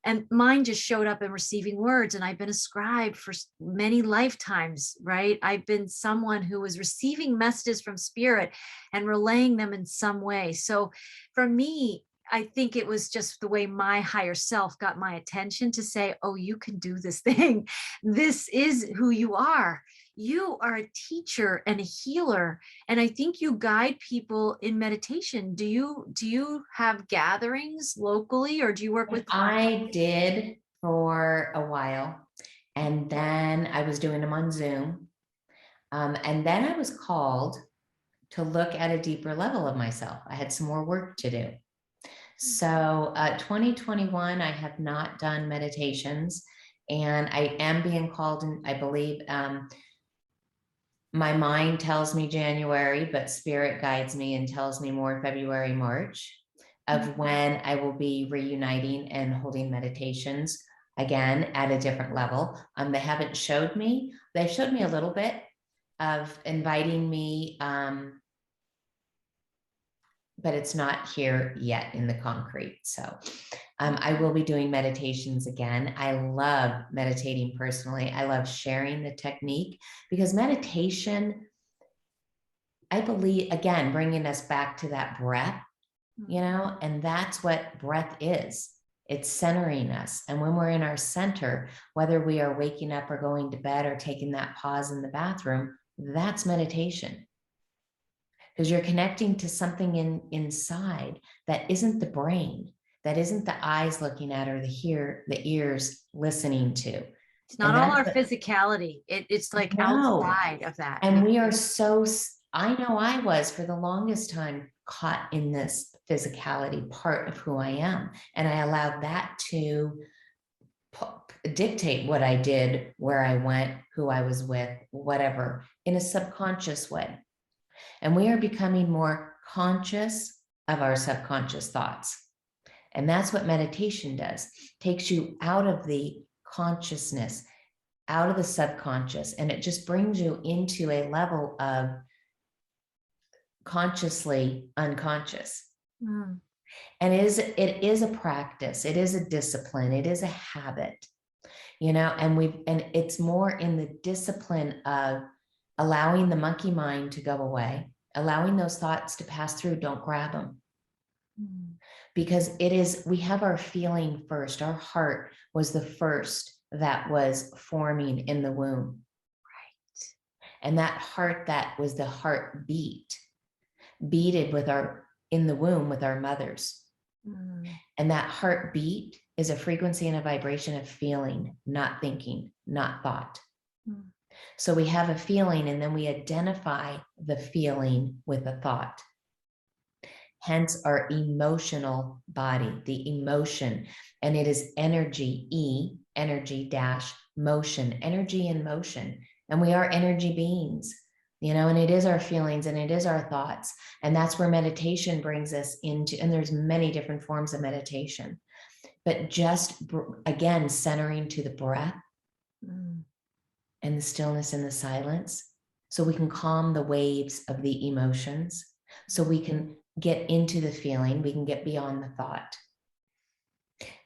And mine just showed up in receiving words. And I've been a scribe for many lifetimes, right? I've been someone who was receiving messages from spirit and relaying them in some way. So for me, I think it was just the way my higher self got my attention to say, oh, you can do this thing. This is who you are. You are a teacher and a healer. And I think you guide people in meditation. Do you have gatherings locally, or do you work with clients? I did for a while, and then I was doing them on Zoom. And then I was called to look at a deeper level of myself. I had some more work to do. So 2021, I have not done meditations, and I am being called, and I believe my mind tells me January, but spirit guides me and tells me more February, March of when I will be reuniting and holding meditations again at a different level. They haven't showed me, they've showed me a little bit of inviting me, but it's not here yet in the concrete. So I will be doing meditations again. I love meditating personally. I love sharing the technique, because meditation, I believe, again, bringing us back to that breath, and that's what breath is. It's centering us. And when we're in our center, whether we are waking up or going to bed or taking that pause in the bathroom, that's meditation. Because you're connecting to something inside that isn't the brain, that isn't the eyes looking at, or the ears listening to. It's not all our physicality. It's like outside of that. And we are so, I know I was for the longest time caught in this physicality part of who I am. And I allowed that to dictate what I did, where I went, who I was with, whatever, in a subconscious way. And we are becoming more conscious of our subconscious thoughts. And that's what meditation does. Takes you out of the consciousness, out of the subconscious, and it just brings you into a level of consciously unconscious. And it is a practice. It is a discipline. It is a habit, and it's more in the discipline of allowing the monkey mind to go away, allowing those thoughts to pass through. Don't grab them. Because we have our feeling first. Our heart was the first that was forming in the womb. Right. And that heart, that was the heartbeat, beated in the womb with our mothers. And that heartbeat is a frequency and a vibration of feeling, not thinking, not thought. So we have a feeling, and then we identify the feeling with a thought. Hence our emotional body, the emotion. And it is energy, energy dash motion, energy in motion. And we are energy beings, and it is our feelings and it is our thoughts. And that's where meditation brings us into, and there's many different forms of meditation, but just again, centering to the breath and the stillness and the silence, so we can calm the waves of the emotions, so we can get into the feeling, we can get beyond the thought.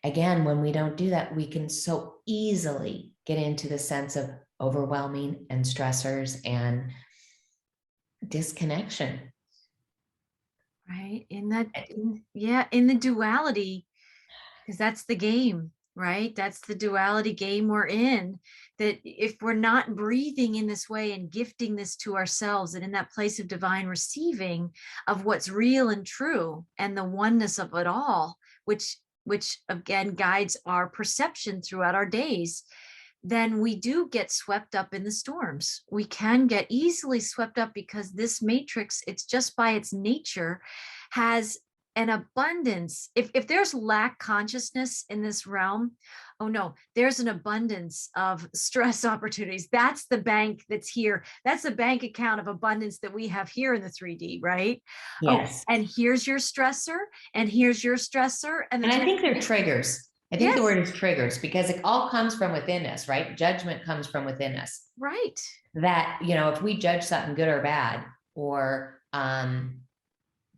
Again, when we don't do that, we can so easily get into the sense of overwhelming and stressors and disconnection. Right. In the duality, because that's the game. right? That's the duality game we're in, that if we're not breathing in this way and gifting this to ourselves and in that place of divine receiving of what's real and true and the oneness of it all, which again guides our perception throughout our days, then we do get swept up in the storms. We can get easily swept up because this matrix, it's just by its nature, has an abundance. If there's lack consciousness in this realm, oh no, there's an abundance of stress opportunities. That's the bank that's here. That's the bank account of abundance that we have here in the 3D, right? Yes. Oh, and here's your stressor, and here's your stressor. And I think they're triggers. I think the word is triggers, because it all comes from within us, right? Judgment comes from within us. Right. That, you know, if we judge something good or bad, or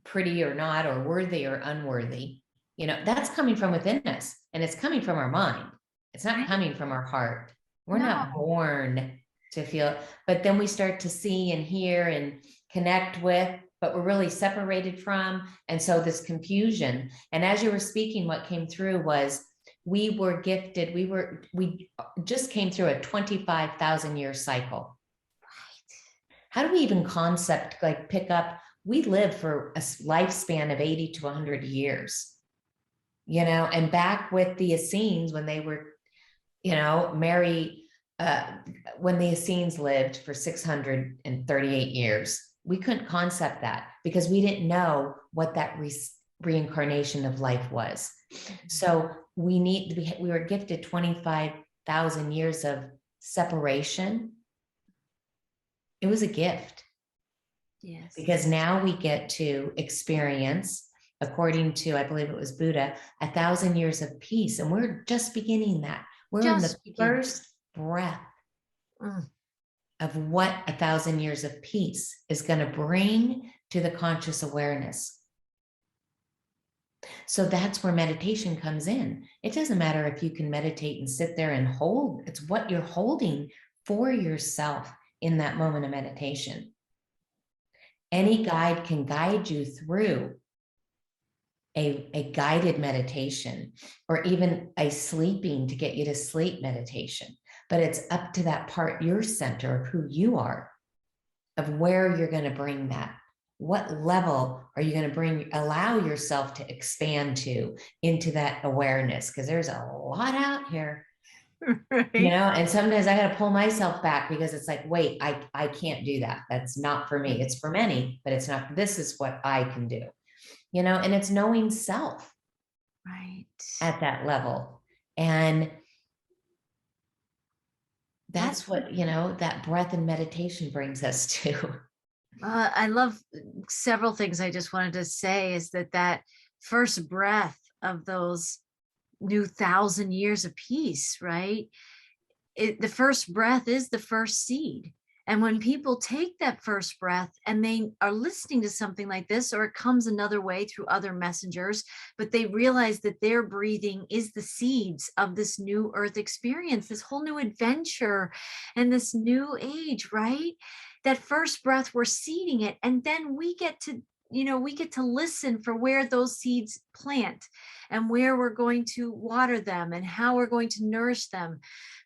pretty or not, or worthy or unworthy, you know, that's coming from within us, and it's coming from our mind. It's not coming from our heart. We're not born to feel, but then we start to see and hear and connect with, but we're really separated from. And so this confusion. And as you were speaking, what came through was we were gifted. We just came through a 25,000 year cycle. Right. How do we even pick up? We live for a lifespan of 80 to 100 years, you know, and back with the Essenes, when they were, you know, when the Essenes lived for 638 years, we couldn't concept that because we didn't know what that reincarnation of life was. So we were gifted 25,000 years of separation. It was a gift. Yes. Because now we get to experience, according to, I believe it was Buddha, 1,000 years of peace. And we're just beginning that. We're in the first breath of what 1,000 years of peace is going to bring to the conscious awareness. So that's where meditation comes in. It doesn't matter if you can meditate and sit there and hold. It's what you're holding for yourself in that moment of meditation. Any guide can guide you through a guided meditation, or even a sleeping to get you to sleep meditation. But it's up to that part, your center of who you are, of where you're going to bring that. What level are you going to allow yourself to expand to into that awareness? Because there's a lot out here. Right. You know, and sometimes I got to pull myself back because it's like, wait, I can't do that. That's not for me. It's for many, but it's not. This is what I can do, you know, and it's knowing self. Right. At that level. And that's what, you know, that breath and meditation brings us to. I love several things I just wanted to say is that first breath of those new 1,000 years of peace, right? The first breath is the first seed. And when people take that first breath and they are listening to something like this, or it comes another way through other messengers, but they realize that their breathing is the seeds of this new earth experience, this whole new adventure and this new age, right? That first breath, we're seeding it. And then we get to listen for where those seeds plant and where we're going to water them and how we're going to nourish them.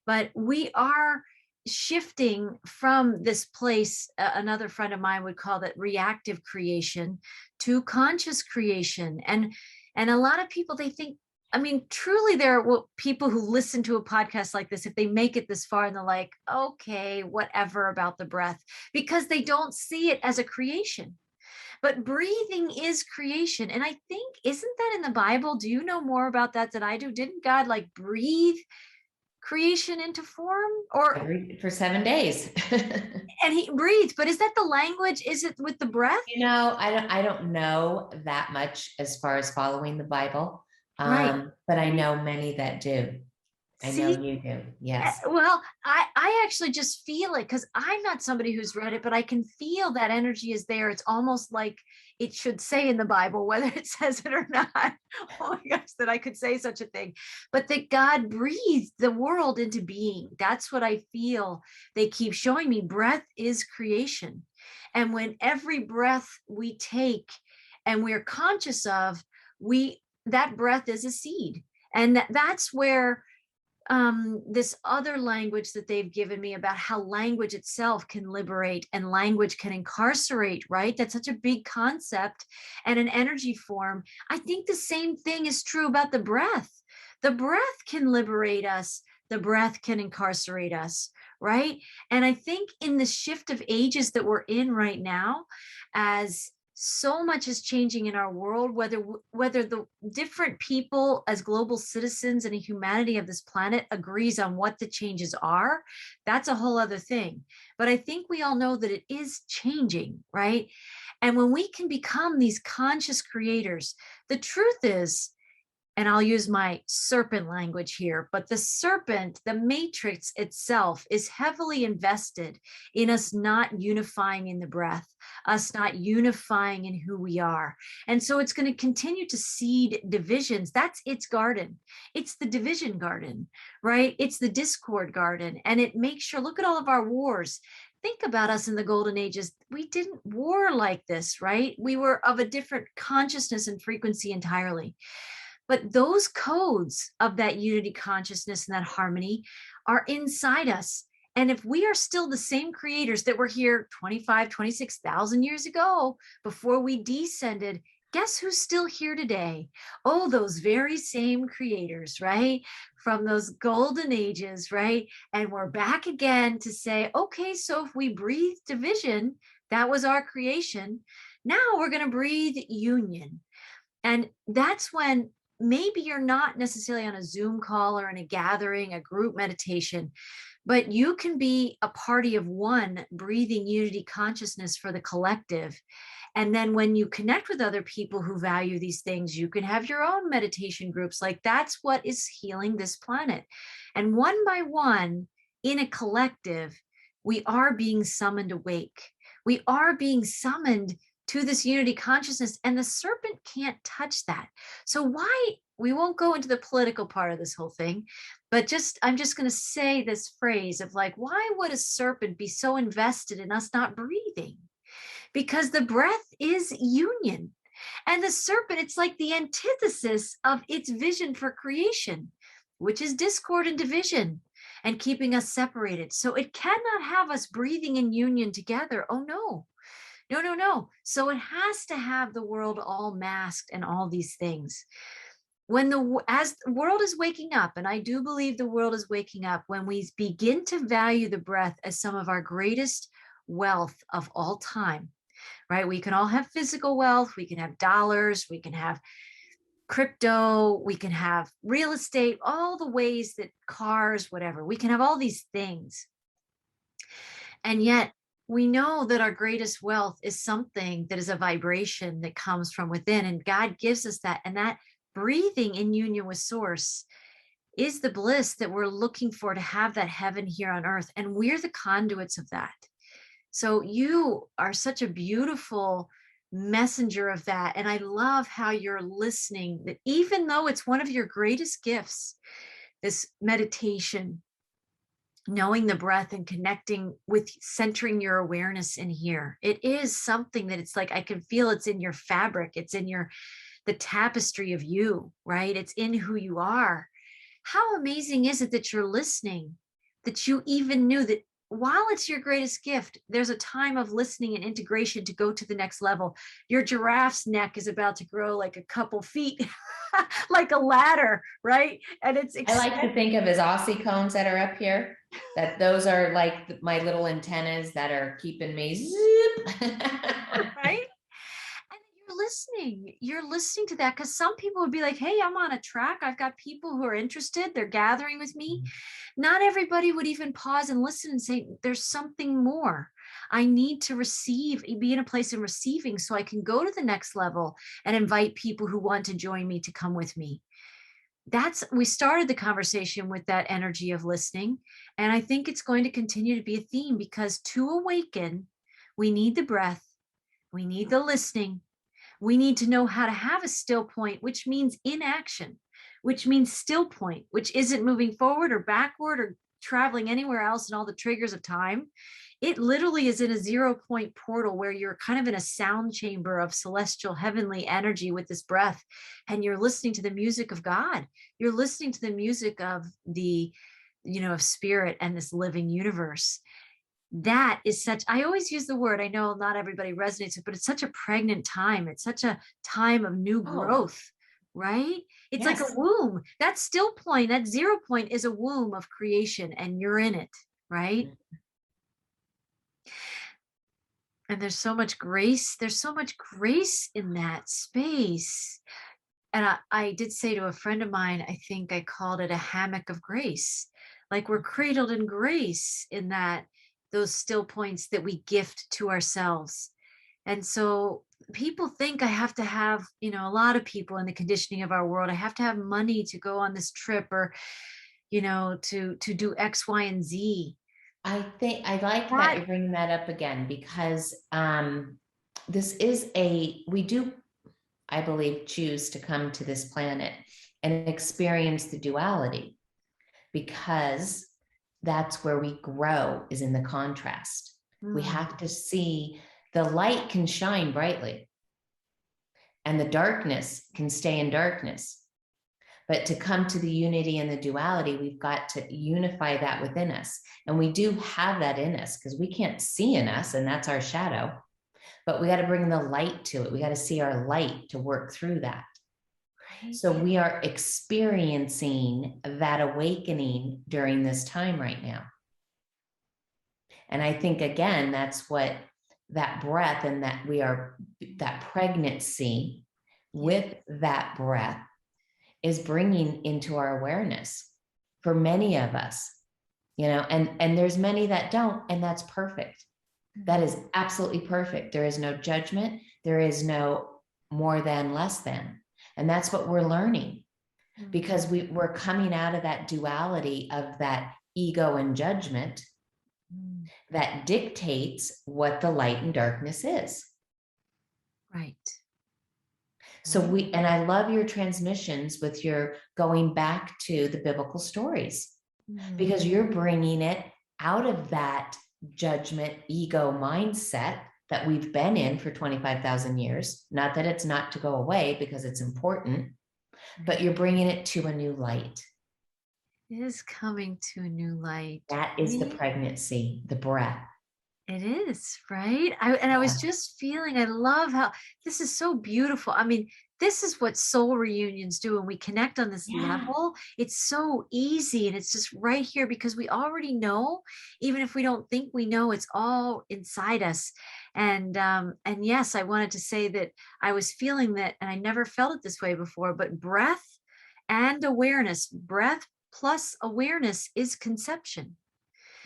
But we are shifting from this place, another friend of mine would call that reactive creation, to conscious creation. And a lot of people, they think, I mean, truly there are people who listen to a podcast like this, if they make it this far and they're like, okay, whatever about the breath, because they don't see it as a creation. But breathing is creation. And I think, isn't that in the Bible? Do you know more about that than I do? Didn't God like breathe creation into form? Or for 7 days? And he breathed, but is that the language? Is it with the breath? You know, I don't know that much as far as following the Bible. Right. But I know many that do. I know you do. Yes. Well, I actually just feel it because I'm not somebody who's read it, but I can feel that energy is there. It's almost like it should say in the Bible, whether it says it or not. Oh my gosh, that I could say such a thing. But that God breathed the world into being. That's what I feel. They keep showing me breath is creation. And when every breath we take and we're conscious of, that breath is a seed. And that's where this other language that they've given me about how language itself can liberate and language can incarcerate, right? That's such a big concept and an energy form. I think the same thing is true about the breath. The breath can liberate us. The breath can incarcerate us, right? And I think in the shift of ages that we're in right now, as so much is changing in our world, whether the different people as global citizens and a humanity of this planet agrees on what the changes are, that's a whole other thing. But I think we all know that it is changing, right? And when we can become these conscious creators, the truth is, and I'll use my serpent language here, but the serpent, the matrix itself, is heavily invested in us not unifying in the breath, us not unifying in who we are. And so it's going to continue to seed divisions. That's its garden. It's the division garden, right? It's the discord garden. And it makes sure, look at all of our wars. Think about us in the golden ages. We didn't war like this, right? We were of a different consciousness and frequency entirely. But those codes of that unity consciousness and that harmony are inside us. And if we are still the same creators that were here 25, 26,000 years ago, before we descended, guess who's still here today? Oh, those very same creators, right? From those golden ages, right? And we're back again to say, okay, so if we breathe division, that was our creation. Now we're going to breathe union. And that's when maybe you're not necessarily on a Zoom call or in a gathering, a group meditation, but you can be a party of one, breathing unity consciousness for the collective. And then when you connect with other people who value these things, you can have your own meditation groups. Like, that's what is healing this planet. And one by one, in a collective, we are being summoned awake. We are being summoned to this unity consciousness, and the serpent can't touch that. So why, we won't go into the political part of this whole thing, but I'm just going to say this phrase of like, why would a serpent be so invested in us not breathing? Because the breath is union. And the serpent, it's like the antithesis of its vision for creation, which is discord and division and keeping us separated. So it cannot have us breathing in union together. Oh, no. No. So it has to have the world all masked and all these things. As the world is waking up, and I do believe the world is waking up, when we begin to value the breath as some of our greatest wealth of all time, right? We can all have physical wealth. We can have dollars. We can have crypto. We can have real estate, all the ways that cars, whatever. We can have all these things. And yet, we know that our greatest wealth is something that is a vibration that comes from within, and God gives us that. And that breathing in union with source is the bliss that we're looking for, to have that heaven here on earth. And we're the conduits of that. So you are such a beautiful messenger of that. And I love how you're listening, that even though it's one of your greatest gifts, this meditation, knowing the breath and connecting with centering your awareness in here. It is something that it's like, I can feel it's in your fabric. It's in the tapestry of you, right? It's in who you are. How amazing is it that you're listening, that you even knew that while it's your greatest gift, there's a time of listening and integration to go to the next level. Your giraffe's neck is about to grow like a couple feet, like a ladder, right? And it's I like to think of as Aussie cones that are up here, that those are like my little antennas that are keeping me zip. Right? You're listening to that, because some people would be like, hey, I'm on a track, I've got people who are interested, they're gathering with me. Not everybody would even pause and listen and say, there's something more. I need to receive, be in a place of receiving, so I can go to the next level and invite people who want to join me to come with me. We started the conversation with that energy of listening, and I think it's going to continue to be a theme, because to awaken, we need the breath, we need the listening. We need to know how to have a still point, which means inaction, which means still point, which isn't moving forward or backward or traveling anywhere else in all the triggers of time. it literally is in a 0 point portal where you're kind of in a sound chamber of celestial heavenly energy with this breath, and you're listening to the music of God. You're listening to the music of the, of spirit and this living universe. That is such, I always use the word, I know not everybody resonates with, but it's such a pregnant time. It's such a time of new Oh, growth, right? It's like a yes. womb. That still point, that 0 point is a womb of creation, and you're in it, right? And there's so much grace. There's so much grace in that space. And I did say to a friend of mine, I think I called it a hammock of grace. Like we're cradled in grace in that, those still points that we gift to ourselves. And so people think I have to have, a lot of people in the conditioning of our world, I have to have money to go on this trip, or, to do X, Y, and Z. I think I like that you're bringing that up again, because this is we do, I believe, choose to come to this planet and experience the duality, because that's where we grow, is in the contrast. We have to see the light can shine brightly and the darkness can stay in darkness. But to come to the unity and the duality, we've got to unify that within us. And we do have that in us, because we can't see in us, and that's our shadow. But we got to bring the light to it. We got to see our light to work through that. Right. So we are experiencing that awakening during this time right now. And I think, again, that's what that breath, and that we are, that pregnancy with that breath is bringing into our awareness for many of us, and there's many that don't, and that's perfect. That is absolutely perfect. There is no judgment. There is no more than, less than. And that's what we're learning, because we're coming out of that duality of that ego and judgment that dictates what the light and darkness is. Right. So and I love your transmissions with your going back to the biblical stories, because you're bringing it out of that judgment, ego mindset that we've been in for 25,000 years. Not that it's not to go away, because it's important, but you're bringing it to a new light. It is coming to a new light. That is the pregnancy, the breath. It is, right? I was just feeling, I love how this is so beautiful. I mean, this is what soul reunions do when we connect on this level. It's so easy, and it's just right here, because we already know, even if we don't think we know, it's all inside us. And yes, I wanted to say that I was feeling that, and I never felt it this way before, but breath and awareness, breath plus awareness is conception.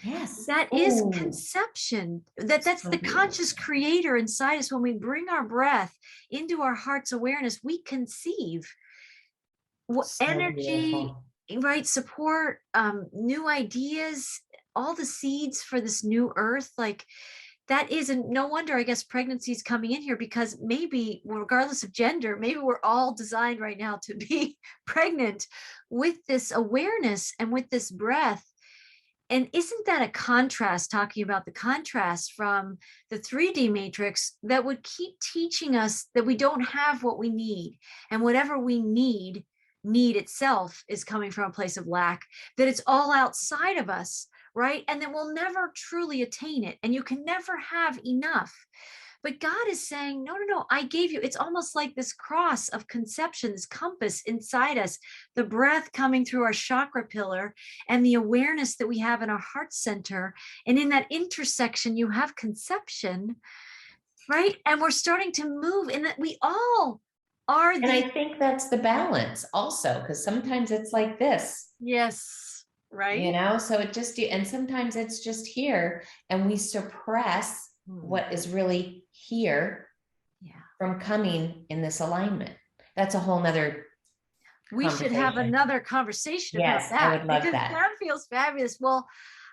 Yes. That is conception. That's the conscious creator inside us. When we bring our breath into our heart's awareness, we conceive energy, beautiful. Right? Support, new ideas, all the seeds for this new earth. Like that is, and no wonder, I guess, pregnancy is coming in here, because maybe, regardless of gender, maybe we're all designed right now to be pregnant with this awareness and with this breath. And isn't that a contrast, talking about the contrast from the 3D matrix that would keep teaching us that we don't have what we need, and whatever we need itself is coming from a place of lack, that it's all outside of us, right? And that we'll never truly attain it, and you can never have enough. But God is saying, no, I gave you. It's almost like this cross of conception, this compass inside us, the breath coming through our chakra pillar, and the awareness that we have in our heart center. And in that intersection, you have conception, right? And we're starting to move in that we all are. And I think that's the balance also, because sometimes it's like this. Yes. Right. So it just, and sometimes it's just here, and we suppress what is really here from coming in this alignment. That's a whole nother we should have another conversation about that. I would love because that feels fabulous. Well,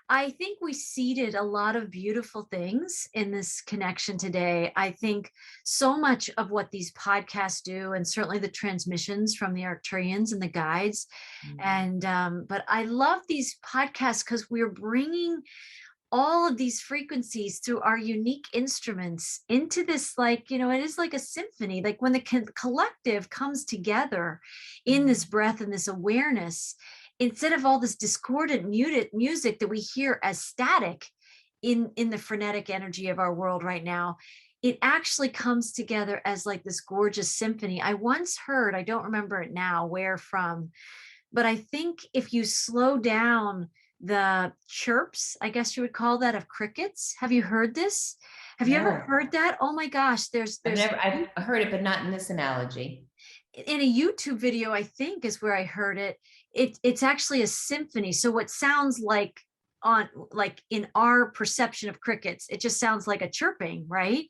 I think we seeded a lot of beautiful things in this connection today. I think so much of what these podcasts do, and certainly the transmissions from the Arcturians and the guides. And but I love these podcasts because we're bringing all of these frequencies through our unique instruments into this, like, it is like a symphony. Like when the collective comes together in this breath and this awareness, instead of all this discordant, muted music that we hear as static in the frenetic energy of our world right now, it actually comes together as like this gorgeous symphony. I once heard, I don't remember it now, where from, but I think if you slow down the chirps, I guess you would call that, of crickets. Have you heard this? Have you ever No. heard that? Oh my gosh, I've heard it, but not in this analogy. in a YouTube video, I think is where I heard it. It's actually a symphony. So what sounds like in our perception of crickets, it just sounds like a chirping, right?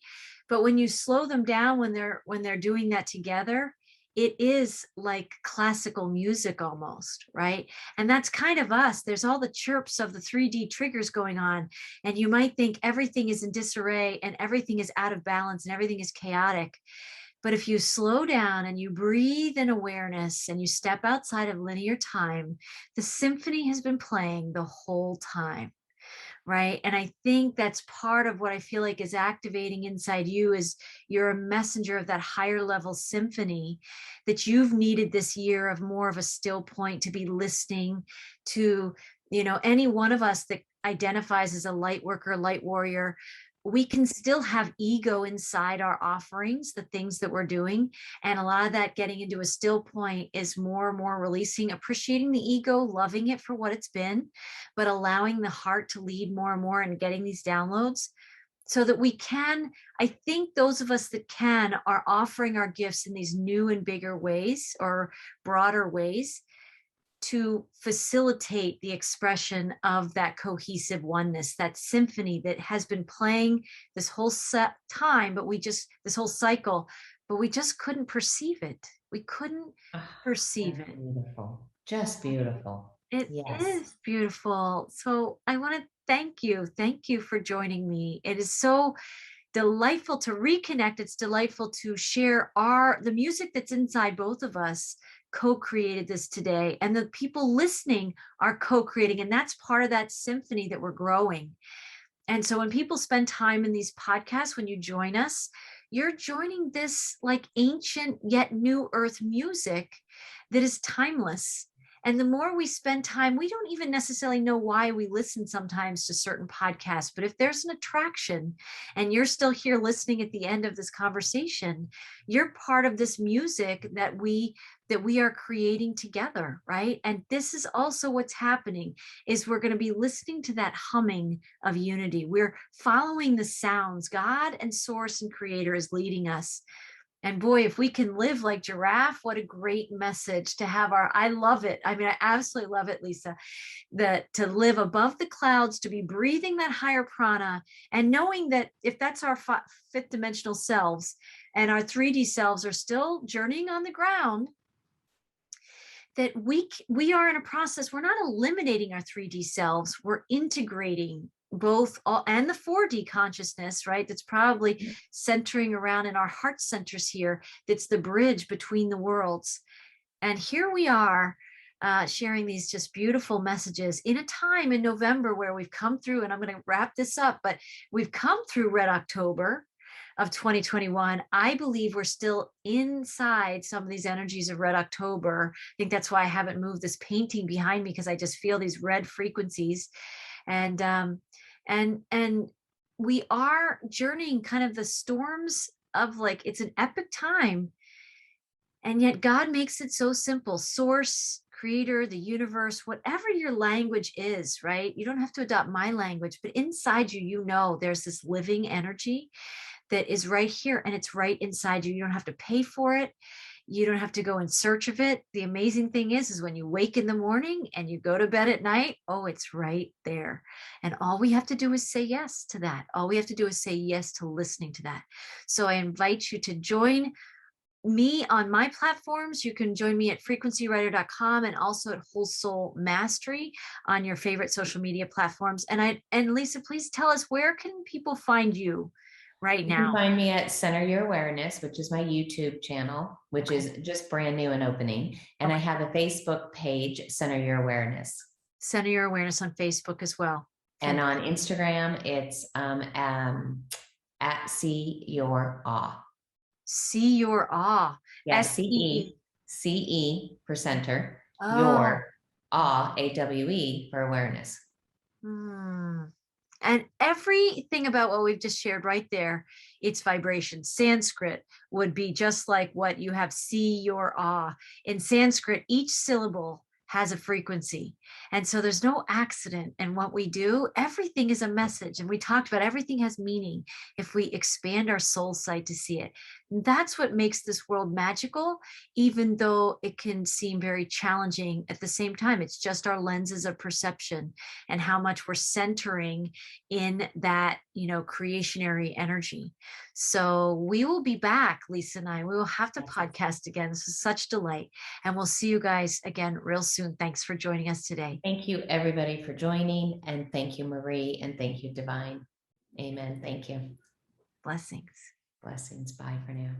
But when you slow them down, when they're doing that together, it is like classical music almost, right? And that's kind of us. There's all the chirps of the 3D triggers going on, and you might think everything is in disarray and everything is out of balance and everything is chaotic. But if you slow down and you breathe in awareness and you step outside of linear time, the symphony has been playing the whole time, right? And I think that's part of what I feel like is activating inside you, is you're a messenger of that higher level symphony that you've needed this year, of more of a still point, to be listening to, any one of us that identifies as a light worker, light warrior. We can still have ego inside our offerings, the things that we're doing. And a lot of that getting into a still point is more and more releasing, appreciating the ego, loving it for what it's been, but allowing the heart to lead more and more, and getting these downloads so that we can, I think those of us that can are offering our gifts in these new and bigger ways, or broader ways, to facilitate the expression of that cohesive oneness, that symphony that has been playing this whole time, but this whole cycle, but we just couldn't perceive it. We couldn't perceive it. Beautiful. Just beautiful. It is beautiful. So I want to thank you. Thank you for joining me. It is so delightful to reconnect. It's delightful to share the music that's inside both of us. Co-created this today, and the people listening are co-creating, and that's part of that symphony that we're growing. And so when people spend time in these podcasts, when you join us, you're joining this like ancient yet new earth music that is timeless. And the more we spend time, we don't even necessarily know why we listen sometimes to certain podcasts, but if there's an attraction and you're still here listening at the end of this conversation, you're part of this music that we are creating together, right? And this is also what's happening, is we're going to be listening to that humming of unity. We're following the sounds. God and source and creator is leading us. And boy, if we can live like Giraffe, what a great message to have. I love it. I mean, I absolutely love it, Lisa, that to live above the clouds, to be breathing that higher prana, and knowing that if that's our fifth dimensional selves, and our 3D selves are still journeying on the ground, that we are in a process. We're not eliminating our 3D selves. We're integrating both and the 4D consciousness, right? That's probably centering around in our heart centers here. That's the bridge between the worlds. And here we are sharing these just beautiful messages in a time in November where we've come through, and I'm going to wrap this up, but we've come through Red October of 2021. I believe we're still inside some of these energies of Red October. I think that's why I haven't moved this painting behind me, because I just feel these red frequencies. And we are journeying kind of the storms of, like, it's an epic time. And yet God makes it so simple. Source, creator, the universe, whatever your language is, right? You don't have to adopt my language, but inside you, there's this living energy that is right here, and it's right inside you. You don't have to pay for it. You don't have to go in search of it. The amazing thing is when you wake in the morning and you go to bed at night, oh, it's right there. And all we have to do is say yes to that. All we have to do is say yes to listening to that. So I invite you to join me on my platforms. You can join me at frequencywriter.com and also at Whole Soul Mastery on your favorite social media platforms. And Lisa, please tell us, where can people find you right now? You can find me at Center Your Awareness, which is my YouTube channel, which is just brand new and opening. And I have a Facebook page, Center Your Awareness. Center Your Awareness on Facebook as well. And on Instagram, it's at See Your Awe. See Your Awe. Yeah, S-E-E. CE for center, Oh. Your Awe, AWE for awareness. Hmm. And everything about what we've just shared right there, it's vibration. Sanskrit would be just like what you have, See Your Awe. In Sanskrit, each syllable has a frequency. And so there's no accident in what we do. Everything is a message. And we talked about everything has meaning if we expand our soul sight to see it. And that's what makes this world magical, even though it can seem very challenging at the same time. It's just our lenses of perception and how much we're centering in that, creationary energy. So we will be back, Lisa and I. We will have to podcast again. This is such delight. And we'll see you guys again real soon. Thanks for joining us today. Thank you, everybody, for joining. And thank you, Marie. And thank you, Divine. Amen. Thank you. Blessings. Blessings. Bye for now.